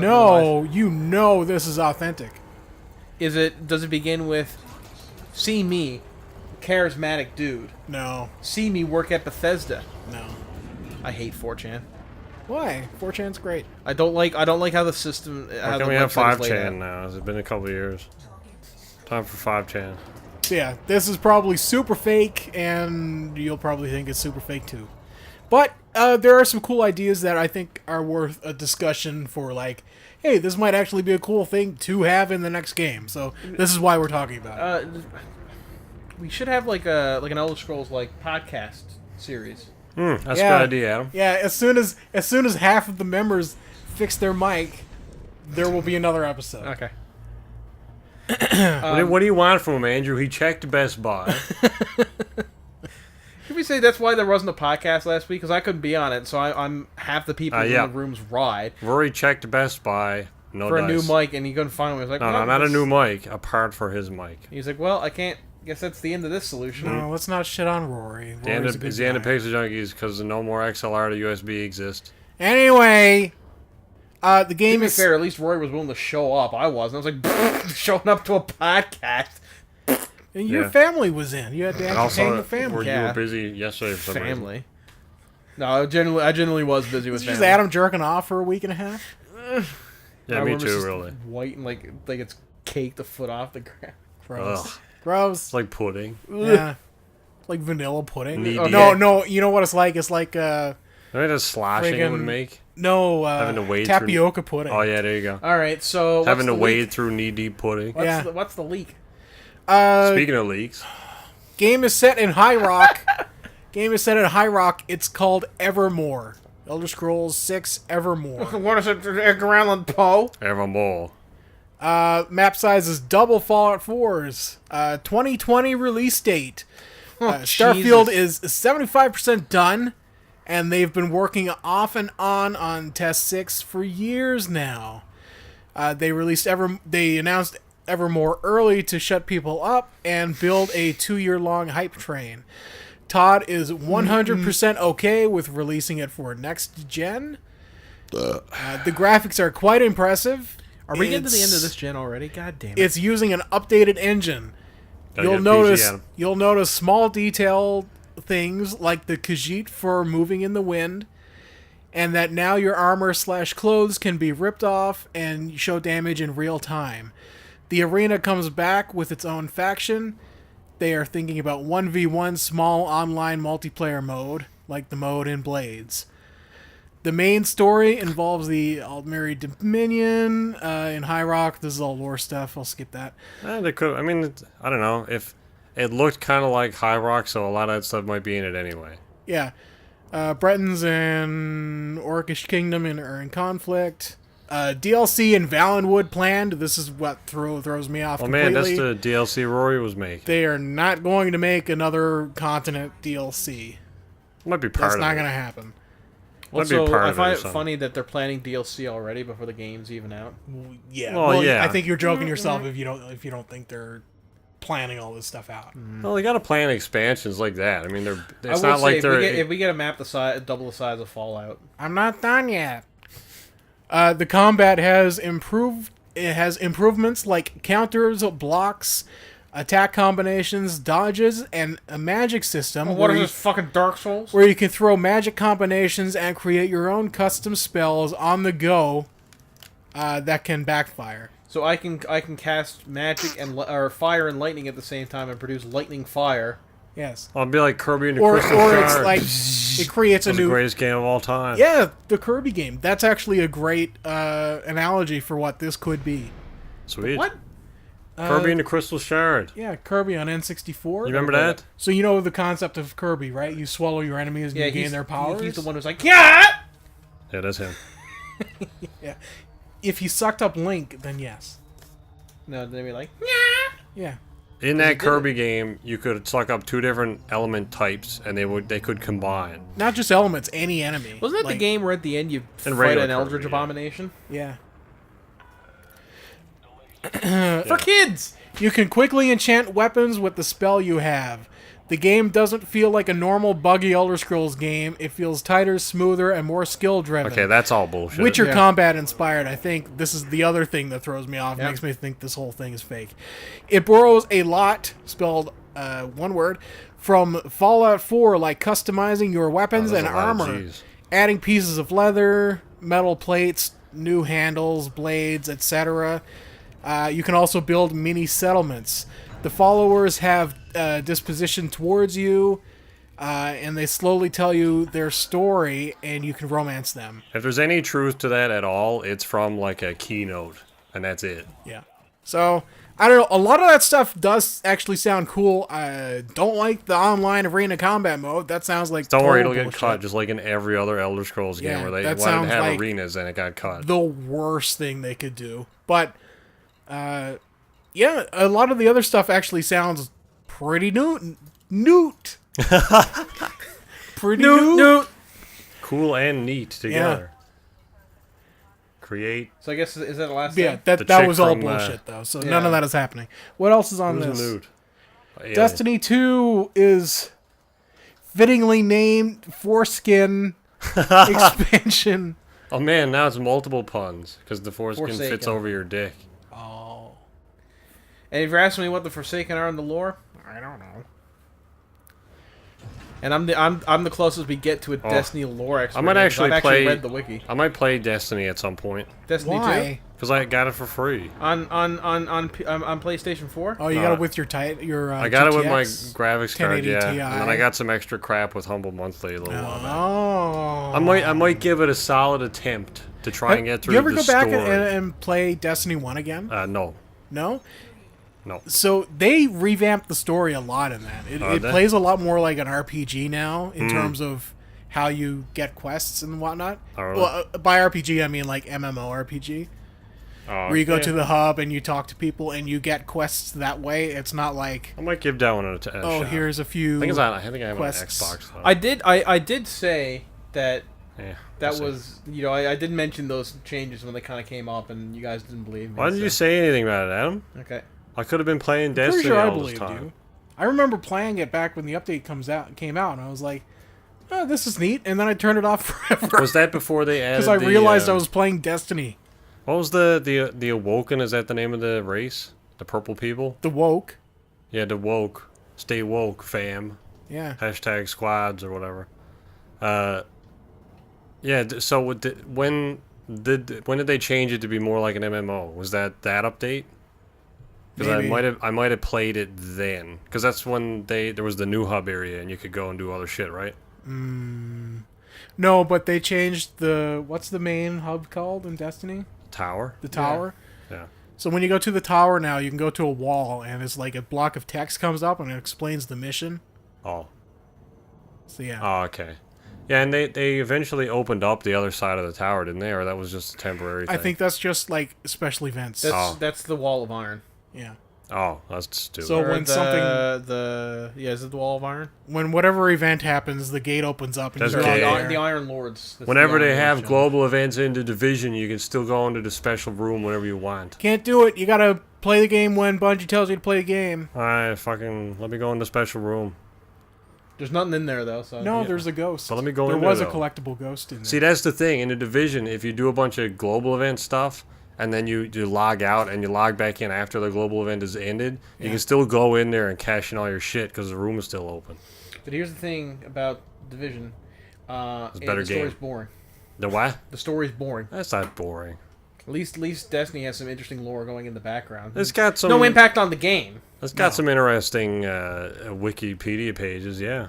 know this is authentic. Does it begin with, see me, charismatic dude. No. See me work at Bethesda. No. I hate 4chan. Why? 4chan's great. I don't like how the system. How come we have 5chan now? It's been a couple of years. Time for 5chan. So yeah, this is probably super fake, and you'll probably think it's super fake too. But there are some cool ideas that I think are worth a discussion for, like, hey, this might actually be a cool thing to have in the next game. So this is why we're talking about it. We should have like an Elder Scrolls podcast series. That's a good idea, Adam. Yeah, as soon as half of the members fix their mic, there will be another episode. Okay. What do you want from him, Andrew? He checked Best Buy. Can we say that's why there wasn't a podcast last week? Because I couldn't be on it, so I'm half the people in the room's ride. Rory checked Best Buy. No for dice. a new mic, and he couldn't find one. He was like, No, not a new mic. A part for his mic. He's like, well, I can't. Guess that's the end of this solution. No, let's not shit on Rory. It's the end of PixelJunkies because no more XLR to USB exist. Anyway, the game to be is fair. At least Rory was willing to show up. I wasn't. I was like, showing up to a podcast. And your family was in. You had to entertain the family. You were busy yesterday for some family. reason. No, I generally was busy with family. Just Adam jerking off for a week and a half. Yeah, me too. Really. White and like it's caked the foot off the ground. Gross. Ugh. Gross. It's like pudding. Yeah. Like vanilla pudding. Needy. No. You know what it's like? It's like Imagine the sloshing it would make. having to wade tapioca pudding. Oh yeah, there you go. All right, so Having to wade through knee-deep pudding. What's the leak? Speaking of leaks, game is set in High Rock. It's called Evermore. Elder Scrolls 6 Evermore. What is it? Edgar Allan Poe? Evermore. Map size is double Fallout 4's. 2020 release date. Starfield is 75% done, and they've been working off and on Test 6 for years now. They announced Evermore early to shut people up and build a 2-year-long hype train. Todd is 100% okay with releasing it for next gen. The graphics are quite impressive. Are we getting to the end of this gen already? God damn it. It's using an updated engine. You'll notice small detail things like the Khajiit for moving in the wind. and that now your armor/clothes can be ripped off and show damage in real time. The arena comes back with its own faction. They are thinking about 1v1 small online multiplayer mode, like the mode in Blades. The main story involves the Altmeri Dominion in High Rock. This is all lore stuff. I'll skip that. They could. I mean, I don't know if it looked kind of like High Rock, so a lot of that stuff might be in it anyway. Yeah. Bretons and Orcish Kingdom are in conflict. DLC in Valenwood planned. This is what throws me off completely. Man, that's the DLC Rory was making. They are not going to make another continent DLC. Might be part That's of not it. going to happen. Also, I find it funny that they're planning DLC already before the game's even out. Yeah. Well, yeah. I think you're joking yourself if you don't think they're planning all this stuff out. Well, they got to plan expansions like that. I mean, it's I not would like say they're. if we get a map double the size of Fallout. I'm not done yet. The combat has improved. It has improvements like counters, blocks, attack combinations, dodges, and a magic system. What is this, fucking Dark Souls? Where you can throw magic combinations and create your own custom spells on the go that can backfire. So I can cast magic or fire and lightning at the same time and produce lightning fire. Yes. I'll be like Kirby and the Or Crystal Shard. it's like it creates That's a new. the greatest game of all time. Yeah, the Kirby game. That's actually a great analogy for what this could be. Sweet. What? Kirby and the Crystal Shard. Yeah, Kirby on N64. You remember that? So you know the concept of Kirby, right? You swallow your enemies and you gain their powers. He's the one who's like, yeah! Yeah, that's him. Yeah. If he sucked up Link, then yes. No, they'd be like, Yeah. In that Kirby game, you could suck up 2 different element types, and they could combine. Not just elements, any enemy. wasn't that the game where at the end you fight regular an Eldritch Kirby, yeah. Abomination? Yeah. For kids! You can quickly enchant weapons with the spell you have. The game doesn't feel like a normal buggy Elder Scrolls game. It feels tighter, smoother, and more skill-driven. Okay, that's all bullshit. Witcher Yeah. combat inspired. I think this is the other thing that throws me off. Yep. Makes me think this whole thing is fake. It borrows a lot, spelled one word, from Fallout 4, like customizing your weapons that's and a lot of armor, Gs. adding pieces of leather, metal plates, new handles, blades, etc. You can also build mini settlements. The followers have disposition towards you, and they slowly tell you their story, and you can romance them. If there's any truth to that at all, it's from like a keynote, and that's it. Yeah. So, I don't know. A lot of that stuff does actually sound cool. I don't like the online arena combat mode. That sounds like Don't worry, it'll total get bullshit. cut, just like in every other Elder Scrolls game Yeah, where they that wanted to sounds have like arenas and it got cut. The worst thing they could do. But, yeah, a lot of the other stuff actually sounds pretty newt. Pretty newt. Cool and neat together. Create. So I guess, is that the last Yeah, thing? The that chick was all from, bullshit, though. So yeah. none of that is happening. What else is on Who's this? nude? Alien. Destiny 2 is fittingly named Foreskin expansion. Oh man, now it's multiple puns because the foreskin fits Forsaken. over your dick. Oh. And if you're asking me what the Forsaken are in the lore, I don't know. And I'm the closest we get to a Destiny lore expert. I might actually I've play. read the wiki. I might play Destiny at some point Destiny Why? because I got it for free. 2 on PlayStation 4. Oh, you got it with your I got it with my GTX? graphics card, 1080 yeah, Ti. and then I got some extra crap with Humble Monthly a little while back. Oh. I might give it a solid attempt to try and get through You ever the go back story. and play Destiny 1 again? No. No? No. So they revamped the story a lot in that. It they? plays a lot more like an RPG now in terms of how you get quests and whatnot. Oh, really? Well, by RPG I mean like MMORPG, where you go to the hub and you talk to people and you get quests that way. It's not like, I might give that one a shot. oh, here's a few. I think I have quests. it on Xbox. Though. I did say that Yeah, that we'll see. was, you know, I did mention those changes when they kind of came up, and you guys didn't believe me. Why didn't you so- say anything about it, Adam? Okay. I could have been playing Pretty Destiny sure I all this believed time. you. I remember playing it back when the update came out, and I was like, oh, this is neat. And then I turned it off forever Was that before they added? because I realized I was playing Destiny. What was the Awoken? Is that the name of the race? The purple people? The woke. Yeah, the woke. Stay woke, fam. Yeah. Hashtag squads or whatever. Yeah. So when did they change it to be more like an MMO? Was that update? Because I might have played it then. Because that's when there was the new hub area and you could go and do other shit, right? No, but they changed what's the main hub called in Destiny? Tower. The tower. Yeah. So when you go to the tower now, you can go to a wall, and it's like a block of text comes up, and it explains the mission. Oh. So yeah. Oh, okay. Yeah, and they eventually opened up the other side of the tower, didn't they? Or that was just a temporary thing? I think that's just like special events. That's the Wall of Iron. Yeah. Oh, that's stupid. So when is it the Wall of Iron? When whatever event happens, the gate opens up and That's you're gay. on The there. Iron Lords. That's Whenever the they Iron have Lords global events in the Division, you can still go into the special room whenever you want. Can't do it. You gotta play the game when Bungie tells you to play the game. Alright, let me go in the special room. There's nothing in there though. So No, there's a ghost. But let me go there in there, was a though. collectible ghost in there. See, that's the thing. In the Division, if you do a bunch of global event stuff, and then you log out and you log back in after the global event is ended, you can still go in there and cash in all your shit because the room is still open. But here's the thing about Division. It's a better the story's game. boring. The what? The story's boring. That's not boring. At least Destiny has some interesting lore going in the background. It's got some... No impact on the game. It's got some interesting Wikipedia pages, yeah.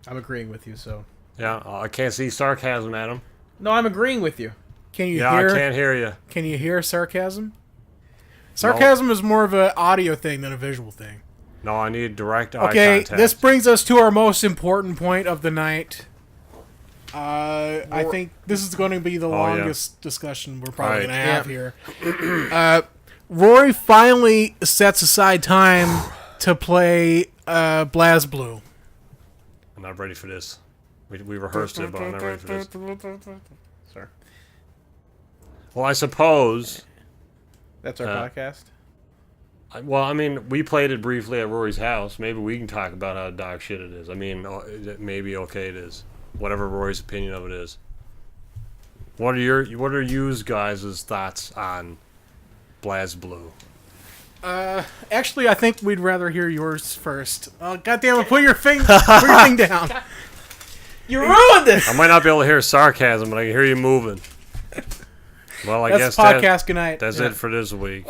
I'm agreeing with you, so... Yeah, I can't see sarcasm, Adam. No, I'm agreeing with you. Can you Yeah, hear? I can't hear you. Can you hear sarcasm? Sarcasm is more of an audio thing than a visual thing. No, I need direct eye Okay, contact. this brings us to our most important point of the night. I think this is going to be the longest discussion we're probably going to have here. Rory finally sets aside time to play BlazBlue. I'm not ready for this. We rehearsed it, but I'm not ready for this. Sorry. Well, I suppose... That's our podcast? Well, I mean, we played it briefly at Rory's house. Maybe we can talk about how dog shit it is. I mean, maybe okay it is. Whatever Rory's opinion of it is. What are you guys' thoughts on BlazBlue? Actually, I think we'd rather hear yours first. Oh, goddammit, put your thing down. You ruined it! I might not be able to hear sarcasm, but I can hear you moving. Well, I guess That's podcast. Good night. that's it for this week.